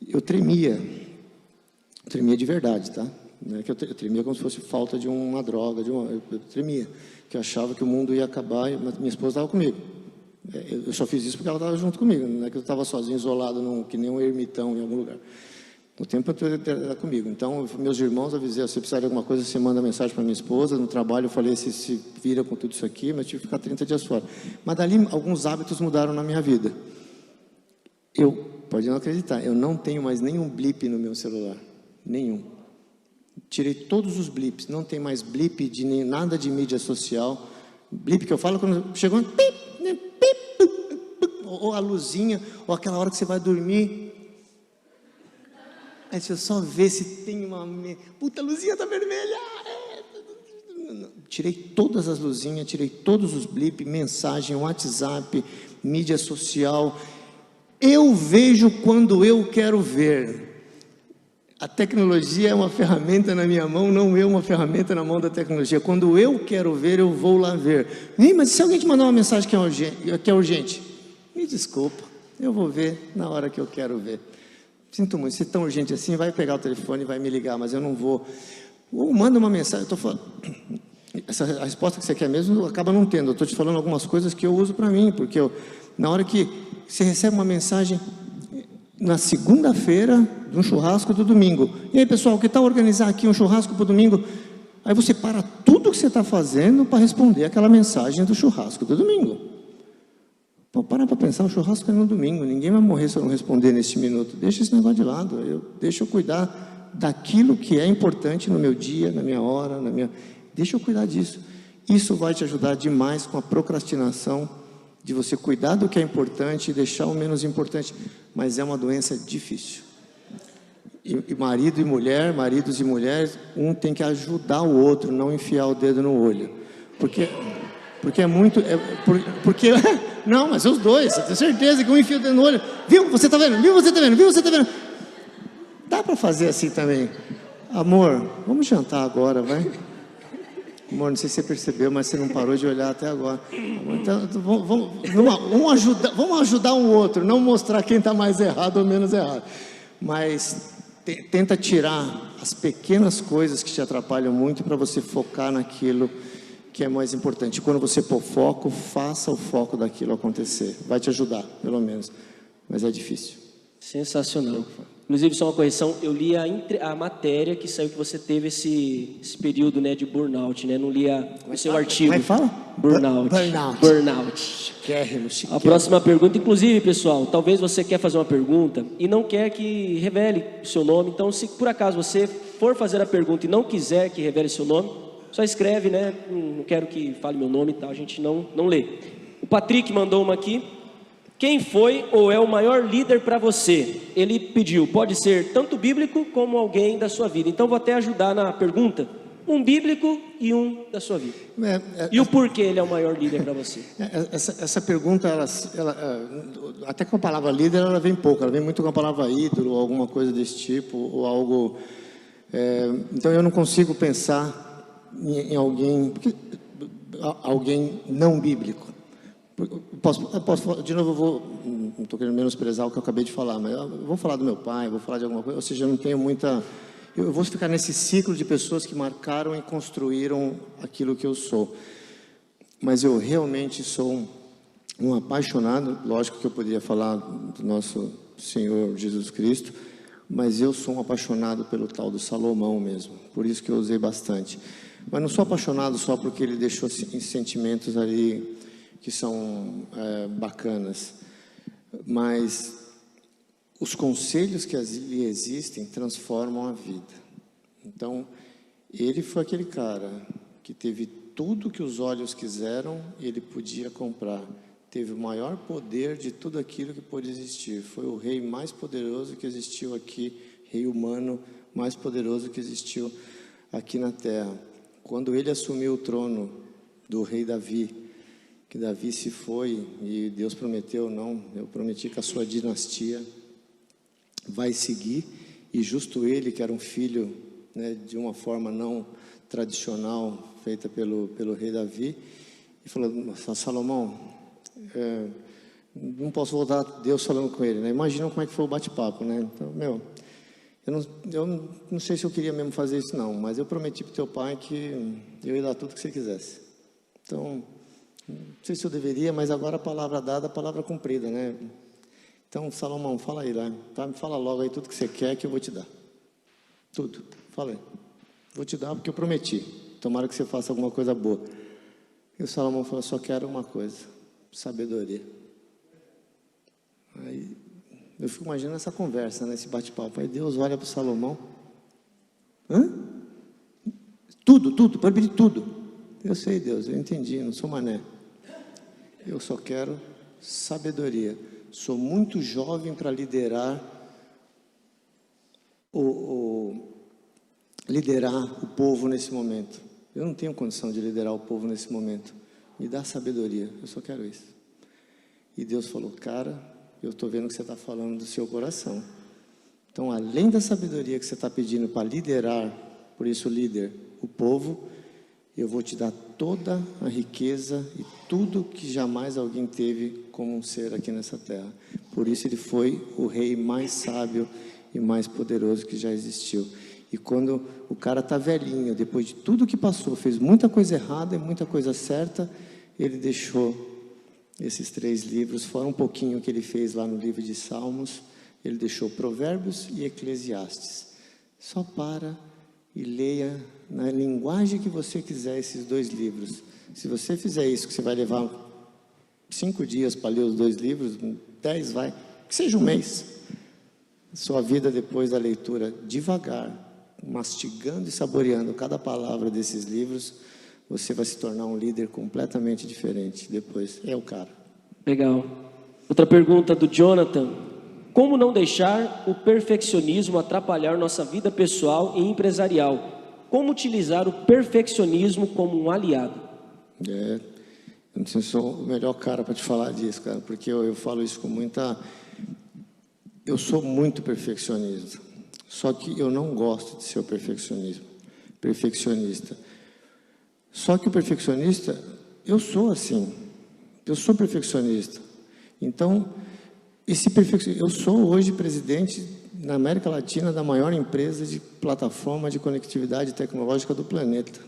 Eu tremia de verdade, tá? Não é que eu tremia como se fosse falta de uma droga, eu tremia, que eu achava que o mundo ia acabar, mas minha esposa estava comigo. Eu só fiz isso porque ela estava junto comigo, não é que eu estava sozinho, isolado, que nem um ermitão em algum lugar. O tempo era comigo. Então, meus irmãos avisei, se precisar de alguma coisa, você manda mensagem para minha esposa. No trabalho, eu falei, se vira com tudo isso aqui, mas tive que ficar 30 dias fora. Mas dali, alguns hábitos mudaram na minha vida. Pode não acreditar, eu não tenho mais nenhum blip no meu celular. Nenhum. Tirei todos os blips, não tem mais blip de nada de mídia social. Blip que eu falo quando chegou, ou a luzinha, ou aquela hora que você vai dormir. Aí você só vê se tem uma... Puta, a luzinha está vermelha! Tirei todas as luzinhas, tirei todos os blips, mensagem, WhatsApp, mídia social. Eu vejo quando eu quero ver. A tecnologia é uma ferramenta na minha mão, não eu uma ferramenta na mão da tecnologia. Quando eu quero ver, eu vou lá ver. Mas se alguém te mandar uma mensagem que é urgente, me desculpa, eu vou ver na hora que eu quero ver. Sinto muito, se é tão urgente assim, vai pegar o telefone e vai me ligar, mas eu não vou. Ou manda uma mensagem, eu estou falando... a resposta que você quer mesmo, acaba não tendo. Eu estou te falando algumas coisas que eu uso para mim, porque na hora que você recebe uma mensagem... na segunda-feira, de um churrasco do domingo. E aí, pessoal, que tal organizar aqui um churrasco para o domingo? Aí você para tudo que você está fazendo para responder aquela mensagem do churrasco do domingo. Pô, para pensar, o churrasco é no domingo, ninguém vai morrer se eu não responder neste minuto. Deixa esse negócio de lado, deixa eu cuidar daquilo que é importante no meu dia, na minha hora, deixa eu cuidar disso. Isso vai te ajudar demais com a procrastinação, de você cuidar do que é importante e deixar o menos importante, mas é uma doença difícil. E marido e mulher, maridos e mulheres, um tem que ajudar o outro, não enfiar o dedo no olho, porque é muito, não, mas os dois, eu tenho certeza que um enfia o dedo no olho, viu, você está vendo, viu, você está vendo, viu, você está vendo, dá para fazer assim também, amor, vamos jantar agora, vai. Amor, não sei se você percebeu, mas você não parou de olhar até agora. Então, vamos ajudar um outro, não mostrar quem está mais errado ou menos errado. Mas tenta tirar as pequenas coisas que te atrapalham muito para você focar naquilo que é mais importante. Quando você pôr foco, faça o foco daquilo acontecer. Vai te ajudar, pelo menos. Mas é difícil. Sensacional. Inclusive, só uma correção, eu li a matéria que saiu que você teve esse período, né, de burnout, né? Não li o seu artigo. Como é que fala? Burnout. Chiquérrimo. A próxima pergunta, inclusive, pessoal, talvez você quer fazer uma pergunta e não quer que revele o seu nome. Então, se por acaso você for fazer a pergunta e não quiser que revele seu nome, só escreve, né? Não quero que fale meu nome e tal, a gente não lê. O Patrick mandou uma aqui. Quem foi ou é o maior líder para você? Ele pediu, pode ser tanto bíblico como alguém da sua vida. Então vou até ajudar na pergunta. Um bíblico e um da sua vida. E o porquê ele é o maior líder para você? Essa pergunta, até com a palavra líder, ela vem pouco. Ela vem muito com a palavra ídolo, ou alguma coisa desse tipo, ou algo... então eu não consigo pensar em alguém não bíblico. Posso, de novo, não estou querendo menosprezar o que eu acabei de falar, mas eu vou falar do meu pai, vou falar de alguma coisa, ou seja, eu não tenho muita... Eu vou ficar nesse ciclo de pessoas que marcaram e construíram aquilo que eu sou. Mas eu realmente sou um apaixonado, lógico que eu poderia falar do nosso Senhor Jesus Cristo, mas eu sou um apaixonado pelo tal do Salomão mesmo, por isso que eu usei bastante. Mas não sou apaixonado só porque ele deixou sentimentos ali que são bacanas, mas os conselhos que ali existem transformam a vida. Então, ele foi aquele cara que teve tudo que os olhos quiseram e ele podia comprar. Teve o maior poder de tudo aquilo que pôde existir. Foi o rei mais poderoso que existiu aqui, rei humano mais poderoso que existiu aqui na terra. Quando ele assumiu o trono do rei Davi, que Davi se foi e Deus prometeu, não, eu prometi que a sua dinastia vai seguir, e justo ele, que era um filho, né, de uma forma não tradicional, feita pelo rei Davi, e falou: Salomão, não posso voltar a Deus falando com ele, né? Imagina como é que foi o bate-papo, né? Então, eu não sei se eu queria mesmo fazer isso não, mas eu prometi para o teu pai que eu ia dar tudo que você quisesse. Então, não sei se eu deveria, mas agora a palavra dada, a palavra cumprida, né? Então, Salomão, fala aí lá, tá? Fala logo aí tudo que você quer que eu vou te dar. Tudo, fala aí. Vou te dar porque eu prometi. Tomara que você faça alguma coisa boa. E o Salomão falou: só quero uma coisa, sabedoria. Aí eu fico imaginando essa conversa, né, esse bate-papo. Aí Deus olha para o Salomão: hã? Tudo, pode pedir tudo. Eu sei, Deus, eu entendi, não sou mané. Eu só quero sabedoria. Sou muito jovem para liderar liderar o povo nesse momento. Eu não tenho condição de liderar o povo nesse momento. Me dá sabedoria, eu só quero isso. E Deus falou: cara, eu estou vendo que você está falando do seu coração. Então, além da sabedoria que você está pedindo para liderar, por isso líder, o povo, eu vou te dar toda a riqueza e tudo que jamais alguém teve como um ser aqui nessa terra. Por isso ele foi o rei mais sábio e mais poderoso que já existiu. E quando o cara está velhinho, depois de tudo que passou, fez muita coisa errada e muita coisa certa, ele deixou esses 3 livros, fora um pouquinho que ele fez lá no livro de Salmos, ele deixou Provérbios e Eclesiastes. Só para e leia na linguagem que você quiser esses 2 livros. Se você fizer isso, que você vai levar 5 dias para ler os 2 livros, 10 vai, que seja um mês. Sua vida depois da leitura, devagar, mastigando e saboreando cada palavra desses livros, você vai se tornar um líder completamente diferente. Depois, é o cara. Legal. Outra pergunta do Jonathan: como não deixar o perfeccionismo atrapalhar nossa vida pessoal e empresarial? Como utilizar o perfeccionismo como um aliado? Eu não sei se sou o melhor cara para te falar disso, cara, porque eu falo isso com muita... Eu sou muito perfeccionista, só que eu não gosto de ser o perfeccionista. Só que o perfeccionista, eu sou assim, eu sou perfeccionista. Então, eu sou hoje presidente na América Latina da maior empresa de plataforma de conectividade tecnológica do planeta.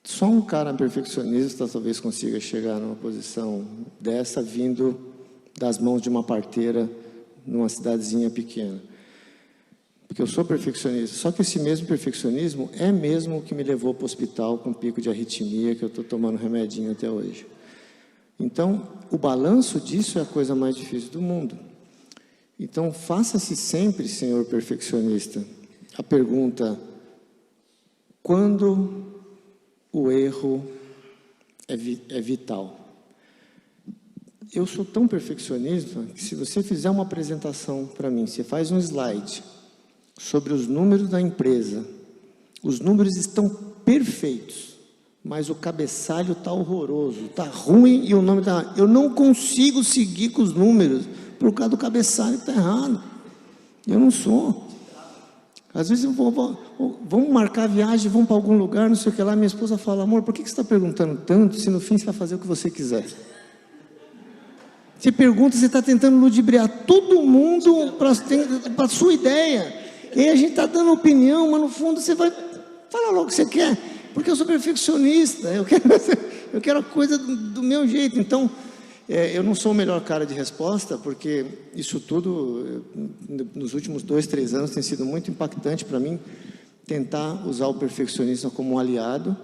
Só um cara perfeccionista talvez consiga chegar numa posição dessa, vindo das mãos de uma parteira numa cidadezinha pequena. Porque eu sou perfeccionista, só que esse mesmo perfeccionismo é mesmo o que me levou para o hospital com pico de arritmia, que eu estou tomando remedinho até hoje. Então, o balanço disso é a coisa mais difícil do mundo. Então, faça-se sempre, senhor perfeccionista, a pergunta: quando o erro é vital? Eu sou tão perfeccionista que se você fizer uma apresentação para mim, você faz um slide sobre os números da empresa, os números estão perfeitos, mas o cabeçalho está horroroso, está ruim e o nome está... Eu não consigo seguir com os números por causa do cabeçalho que está errado. Eu não sou. Às vezes vamos marcar a viagem, vamos para algum lugar, não sei o que lá, minha esposa fala: amor, por que você está perguntando tanto, se no fim você vai fazer o que você quiser? Você pergunta, você está tentando ludibriar todo mundo para a sua ideia. E aí a gente está dando opinião, mas no fundo você vai falar logo o que você quer, porque eu sou perfeccionista, eu quero a coisa do meu jeito. Então, eu não sou o melhor cara de resposta, porque isso tudo, nos últimos 2, 3 anos, tem sido muito impactante para mim, tentar usar o perfeccionismo como um aliado.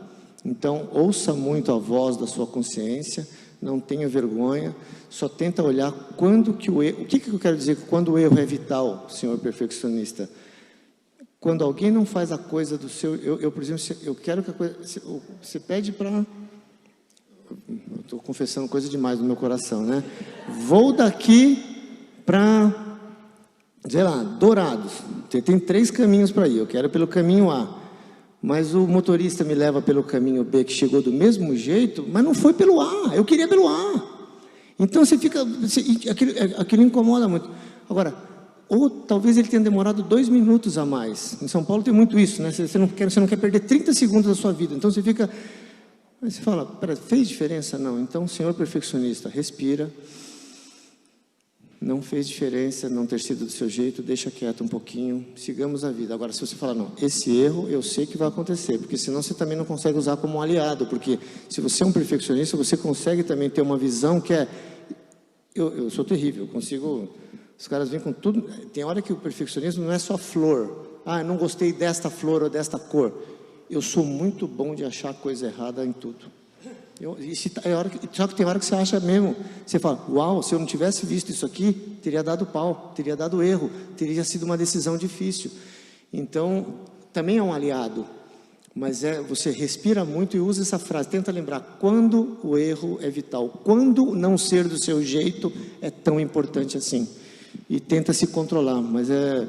Então, ouça muito a voz da sua consciência, não tenha vergonha, só tenta olhar quando que o erro... O que eu quero dizer quando o erro é vital, senhor perfeccionista? Quando alguém não faz a coisa do seu... Eu por exemplo, eu quero que a coisa... Você pede para... Estou confessando coisa demais no meu coração, né? Vou daqui para, sei lá, Dourados. Tem 3 caminhos para ir. Eu quero pelo caminho A. Mas o motorista me leva pelo caminho B, que chegou do mesmo jeito, mas não foi pelo A. Eu queria pelo A. Então você fica... aquilo incomoda muito. Agora, ou talvez ele tenha demorado 2 minutos a mais. Em São Paulo tem muito isso, né? Você não quer perder 30 segundos da sua vida. Então você fica... Aí você fala, pera, fez diferença? Não. Então, senhor perfeccionista, respira. Não fez diferença não ter sido do seu jeito, deixa quieto um pouquinho, sigamos a vida. Agora, se você falar, não, esse erro eu sei que vai acontecer, porque senão você também não consegue usar como um aliado, porque se você é um perfeccionista, você consegue também ter uma visão que é... Eu sou terrível, eu consigo... Os caras vêm com tudo... Tem hora que o perfeccionismo não é só flor. Ah, eu não gostei desta flor ou desta cor. Eu sou muito bom de achar coisa errada em tudo. Só que tem hora que você acha mesmo, você fala, uau, se eu não tivesse visto isso aqui, teria dado pau, teria dado erro, teria sido uma decisão difícil. Então, também é um aliado, mas você respira muito e usa essa frase, tenta lembrar, quando o erro é vital, quando não ser do seu jeito é tão importante assim, e tenta se controlar, mas eu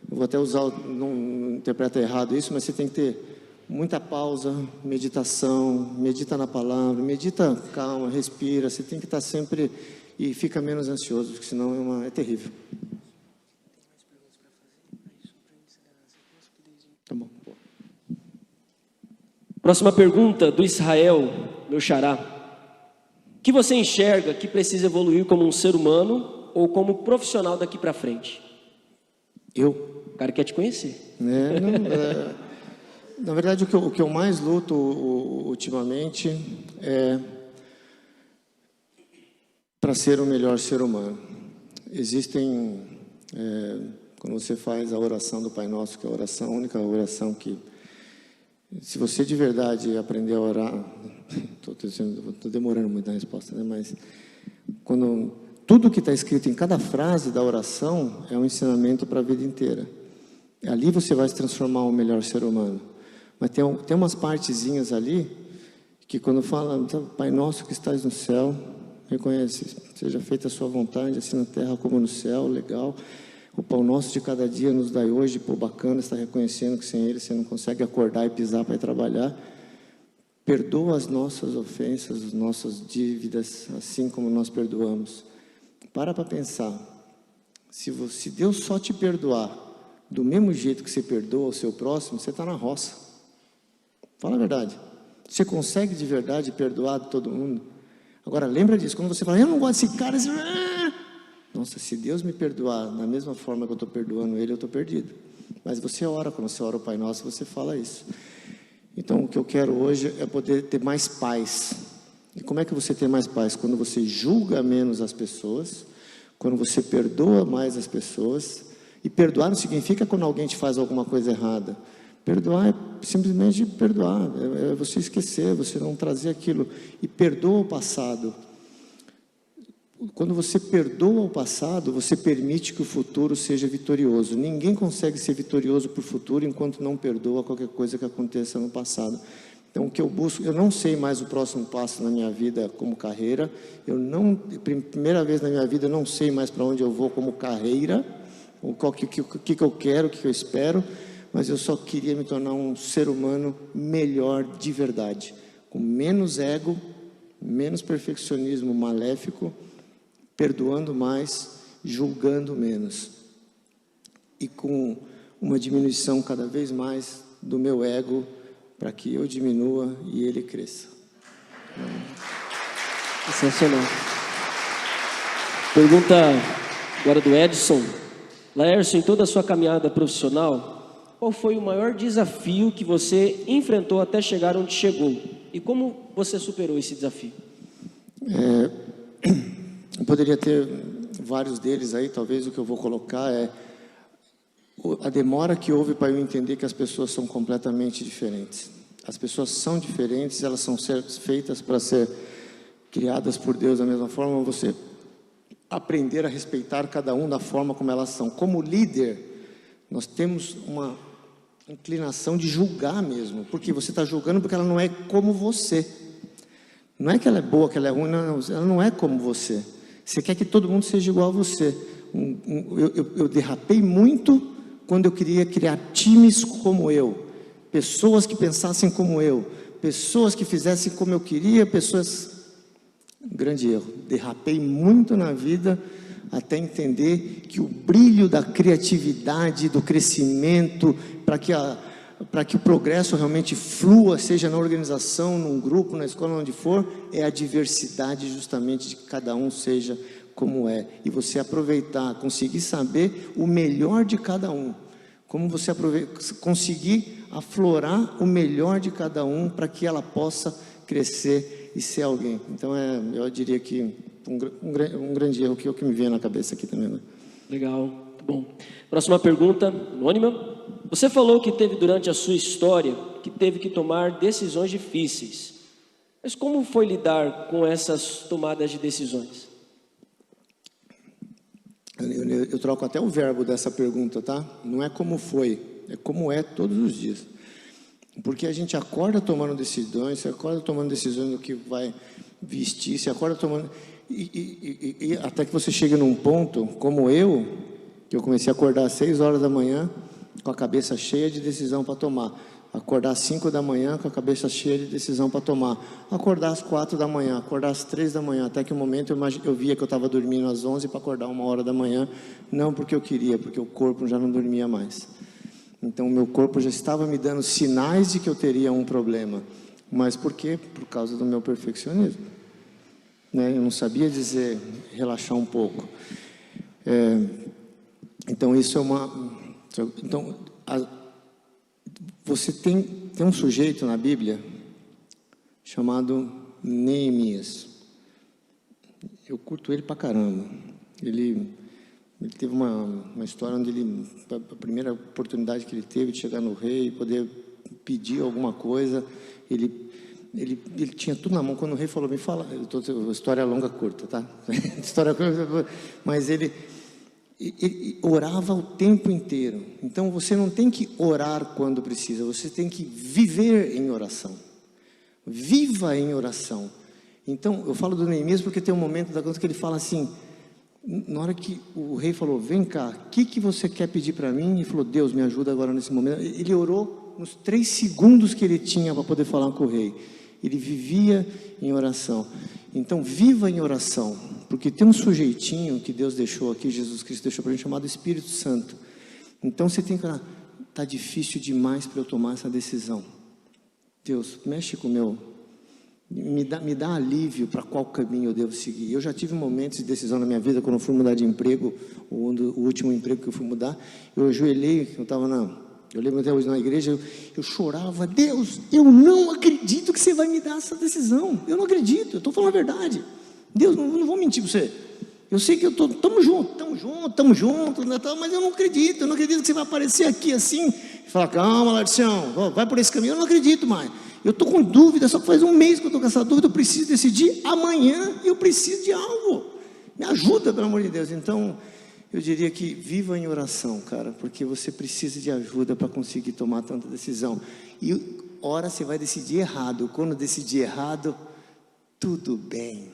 vou até usar, não interpreta errado isso, mas você tem que ter muita pausa, meditação, medita na palavra, medita calma, respira, você tem que estar sempre e fica menos ansioso, porque senão é terrível. Tá bom. Próxima pergunta do Israel, meu xará. O que você enxerga que precisa evoluir como um ser humano ou como profissional daqui para frente? O cara quer te conhecer. Na verdade, o que eu mais luto ultimamente é para ser o melhor ser humano. Existem, quando você faz a oração do Pai Nosso, que é a única oração que, se você de verdade aprender a orar, estou demorando muito na resposta, né? Mas quando tudo que está escrito em cada frase da oração é um ensinamento para a vida inteira. Ali você vai se transformar um melhor ser humano. Mas tem umas partezinhas ali, que quando fala, Pai Nosso que estás no céu, reconhece, seja feita a sua vontade, assim na terra como no céu, legal. O pão nosso de cada dia nos dai hoje, pô, bacana, está reconhecendo que sem ele você não consegue acordar e pisar para ir trabalhar. Perdoa as nossas ofensas, as nossas dívidas, assim como nós perdoamos. Para pensar, se Deus só te perdoar do mesmo jeito que você perdoa o seu próximo, você está na roça. Fala a verdade. Você consegue de verdade perdoar todo mundo? Agora, lembra disso. Quando você fala, eu não gosto desse cara. Nossa, se Deus me perdoar da mesma forma que eu estou perdoando ele, eu estou perdido. Mas você ora, quando você ora o Pai Nosso, você fala isso. Então, o que eu quero hoje é poder ter mais paz. E como é que você tem mais paz? Quando você julga menos as pessoas, quando você perdoa mais as pessoas. E perdoar não significa quando alguém te faz alguma coisa errada. Perdoar é simplesmente perdoar, é você esquecer, você não trazer aquilo. E perdoa o passado. Quando você perdoa o passado, você permite que o futuro seja vitorioso. Ninguém consegue ser vitorioso para o futuro enquanto não perdoa qualquer coisa que aconteça no passado. Então, o que eu busco, eu não sei mais o próximo passo na minha vida como carreira. Primeira vez na minha vida, eu não sei mais para onde eu vou como carreira. O que eu quero, o que eu espero. Mas eu só queria me tornar um ser humano melhor de verdade, com menos ego, menos perfeccionismo maléfico, perdoando mais, julgando menos, e com uma diminuição cada vez mais do meu ego, para que eu diminua e ele cresça. Sensacional. Pergunta agora do Edson. Laércio, em toda a sua caminhada profissional, qual foi o maior desafio que você enfrentou até chegar onde chegou? E como você superou esse desafio? Eu poderia ter vários deles aí, talvez o que eu vou colocar é a demora que houve para eu entender que as pessoas são completamente diferentes. As pessoas são diferentes, elas são feitas para ser criadas por Deus da mesma forma, você aprender a respeitar cada um da forma como elas são. Como líder, nós temos uma inclinação de julgar mesmo, porque você está julgando porque ela não é como você. Não é que ela é boa, que ela é ruim, não, ela não é como você. Você quer que todo mundo seja igual a você. Eu derrapei muito quando eu queria criar times como eu, pessoas que pensassem como eu, pessoas que fizessem como eu queria, pessoas... Um grande erro. Derrapei muito na vida até entender que o brilho da criatividade, do crescimento, para que o progresso realmente flua, seja na organização, num grupo, na escola, onde for, é a diversidade justamente de que cada um seja como é. E você aproveitar, conseguir saber o melhor de cada um. Como você conseguir aflorar o melhor de cada um para que ela possa crescer e ser alguém. Então, eu diria que um grande erro que me veio na cabeça aqui também. Né? Legal, muito bom. Próxima pergunta, anônima. Você falou que teve durante a sua história que teve que tomar decisões difíceis. Mas como foi lidar com essas tomadas de decisões? Eu troco até o verbo dessa pergunta, tá? Não é como foi, é como é todos os dias. Porque a gente acorda tomando decisões, você acorda tomando decisões do que vai vestir, você acorda tomando... E até que você chega num ponto, como que eu comecei a acordar às 6 horas da manhã, com a cabeça cheia de decisão para tomar. Acordar às 5 da manhã, com a cabeça cheia de decisão para tomar. Acordar às 4 da manhã, acordar às 3 da manhã, até que um momento eu via que eu estava dormindo às 11 para acordar 1 hora da manhã, não porque eu queria, porque o corpo já não dormia mais. Então, o meu corpo já estava me dando sinais de que eu teria um problema. Mas por quê? Por causa do meu perfeccionismo. Né? Eu não sabia relaxar um pouco. Então, isso é uma... Então, você tem um sujeito na Bíblia chamado Neemias. Eu curto ele pra caramba. Ele teve uma história onde a primeira oportunidade que ele teve de chegar no rei e poder pedir alguma coisa, ele tinha tudo na mão. Quando o rei falou, me fala, história longa, curta, tá? História curta, mas ele orava o tempo inteiro. Então você não tem que orar quando precisa, você tem que viver em oração. Viva em oração. Então eu falo do Neemias porque tem um momento da conta que ele fala assim, na hora que o rei falou, vem cá, o que você quer pedir para mim? Ele falou, Deus, me ajuda agora nesse momento. Ele orou nos 3 segundos que ele tinha para poder falar com o rei. Ele vivia em oração. Então, viva em oração, porque tem um sujeitinho que Deus deixou aqui, Jesus Cristo deixou para a gente, chamado Espírito Santo. Então, você tem que falar, está difícil demais para eu tomar essa decisão. Deus, mexe com o meu... Me dá alívio para qual caminho eu devo seguir. Eu já tive momentos de decisão na minha vida, quando eu fui mudar de emprego, o último emprego que eu fui mudar, eu ajoelhei, eu lembro até hoje na igreja, eu chorava, Deus, eu não acredito que você vai me dar essa decisão, eu não acredito, eu estou falando a verdade, Deus, não vou mentir para você, eu sei que estamos juntos, mas eu não acredito que você vai aparecer aqui assim, e falar, calma Larcião, vai por esse caminho, eu não acredito mais. Eu estou com dúvida, só que faz um mês que eu estou com essa dúvida, eu preciso decidir amanhã, eu preciso de algo, me ajuda, pelo amor de Deus. Então, eu diria que viva em oração, cara, porque você precisa de ajuda para conseguir tomar tanta decisão. E ora você vai decidir errado, quando decidir errado, tudo bem.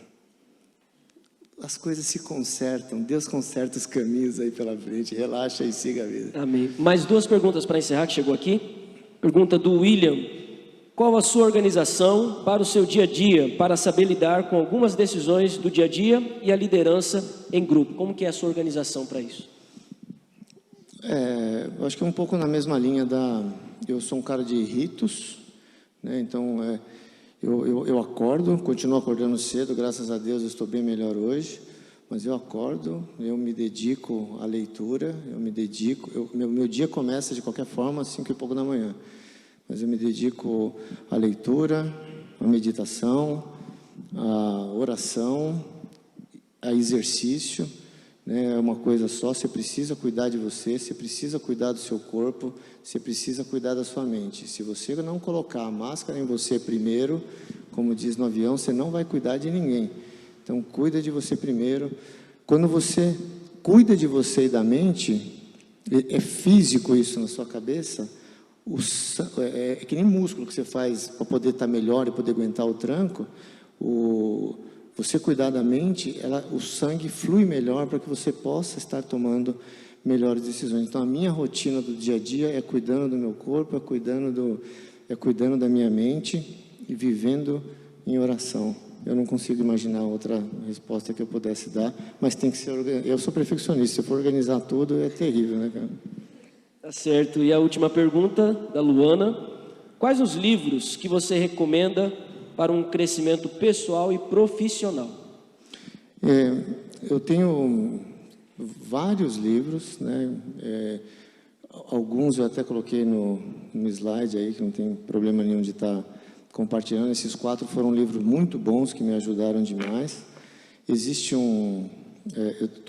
As coisas se consertam, Deus conserta os caminhos aí pela frente, relaxa e siga a vida. Amém. Mais 2 perguntas para encerrar que chegou aqui. Pergunta do William. Qual a sua organização para o seu dia a dia, para saber lidar com algumas decisões do dia a dia e a liderança em grupo? Como que é a sua organização para isso? Eu acho que é um pouco na mesma linha eu sou um cara de ritos, né? Então eu acordo, continuo acordando cedo, graças a Deus eu estou bem melhor hoje, mas eu acordo, eu me dedico à leitura, meu dia começa de qualquer forma às 5 e pouco da manhã. Mas eu me dedico à leitura, à meditação, à oração, a exercício, né? É uma coisa só, você precisa cuidar de você precisa cuidar do seu corpo, você precisa cuidar da sua mente. Se você não colocar a máscara em você primeiro, Como diz no avião, você não vai cuidar de ninguém. Então, cuida de você primeiro. Quando você cuida de você e da mente, é físico isso na sua cabeça, é que nem músculo que você faz para poder estar melhor e poder aguentar o tranco. Você cuidar da mente, o sangue flui melhor para que você possa estar tomando melhores decisões. Então, a minha rotina do dia a dia é cuidando do meu corpo, é cuidando da minha mente e vivendo em oração. Eu não consigo imaginar outra resposta que eu pudesse dar, mas tem que ser organizado. Eu sou perfeccionista, se eu for organizar tudo, é terrível, né, cara? Tá certo. E a última pergunta da Luana: quais os livros que você recomenda para um crescimento pessoal e profissional? Eu tenho vários livros, né? Alguns eu até coloquei no slide aí, que não tem problema nenhum de estar compartilhando. Esses 4 foram livros muito bons, que me ajudaram demais. Existe eu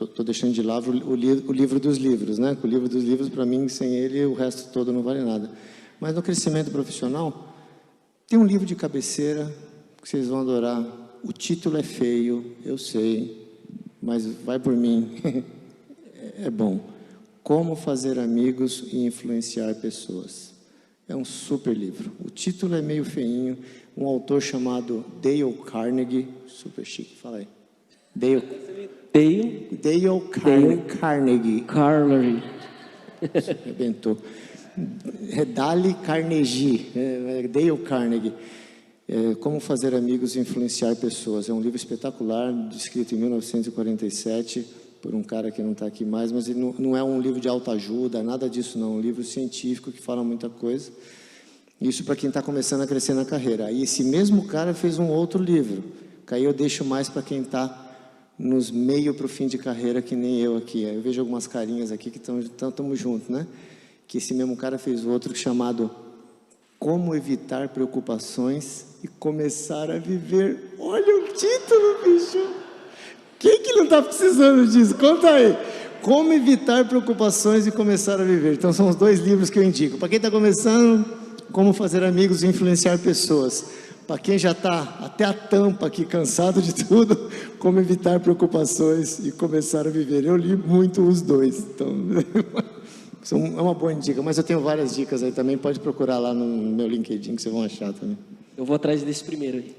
estou deixando de lado o livro dos livros, né? O livro dos livros, para mim, sem ele, o resto todo não vale nada. Mas no crescimento profissional, tem um livro de cabeceira que vocês vão adorar. O título é feio, eu sei, mas vai por mim. É bom. Como fazer amigos e influenciar pessoas. É um super livro. O título é meio feinho. Um autor chamado Dale Carnegie, super chique, fala aí. Dale Carnegie. Carnegie. Arrebentou. Dale Carnegie. Dale Carnegie. Como fazer amigos e influenciar pessoas. É um livro espetacular, escrito em 1947, por um cara que não está aqui mais, mas ele não é um livro de autoajuda, nada disso não, é um livro científico que fala muita coisa. Isso para quem está começando a crescer na carreira. Aí esse mesmo cara fez um outro livro, que aí eu deixo mais para quem está nos meio para o fim de carreira, que nem eu aqui. Aí eu vejo algumas carinhas aqui que estamos juntos, né? Que esse mesmo cara fez outro chamado Como Evitar Preocupações e Começar a Viver. Olha o título, bicho! Quem que não está precisando disso? Conta aí. Como Evitar Preocupações e Começar a Viver. Então, são os 2 livros que eu indico. Para quem está começando, Como Fazer Amigos e Influenciar Pessoas. Para quem já está até a tampa aqui, cansado de tudo, Como Evitar Preocupações e Começar a Viver. Eu li muito os 2. Então, é uma boa dica. Mas eu tenho várias dicas aí também. Pode procurar lá no meu LinkedIn, que vocês vão achar também. Eu vou atrás desse primeiro aí.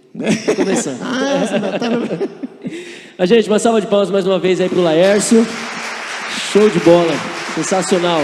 Vou começar. Você ainda tá no... A gente, uma salva de palmas mais uma vez aí pro Laércio. Show de bola. Sensacional.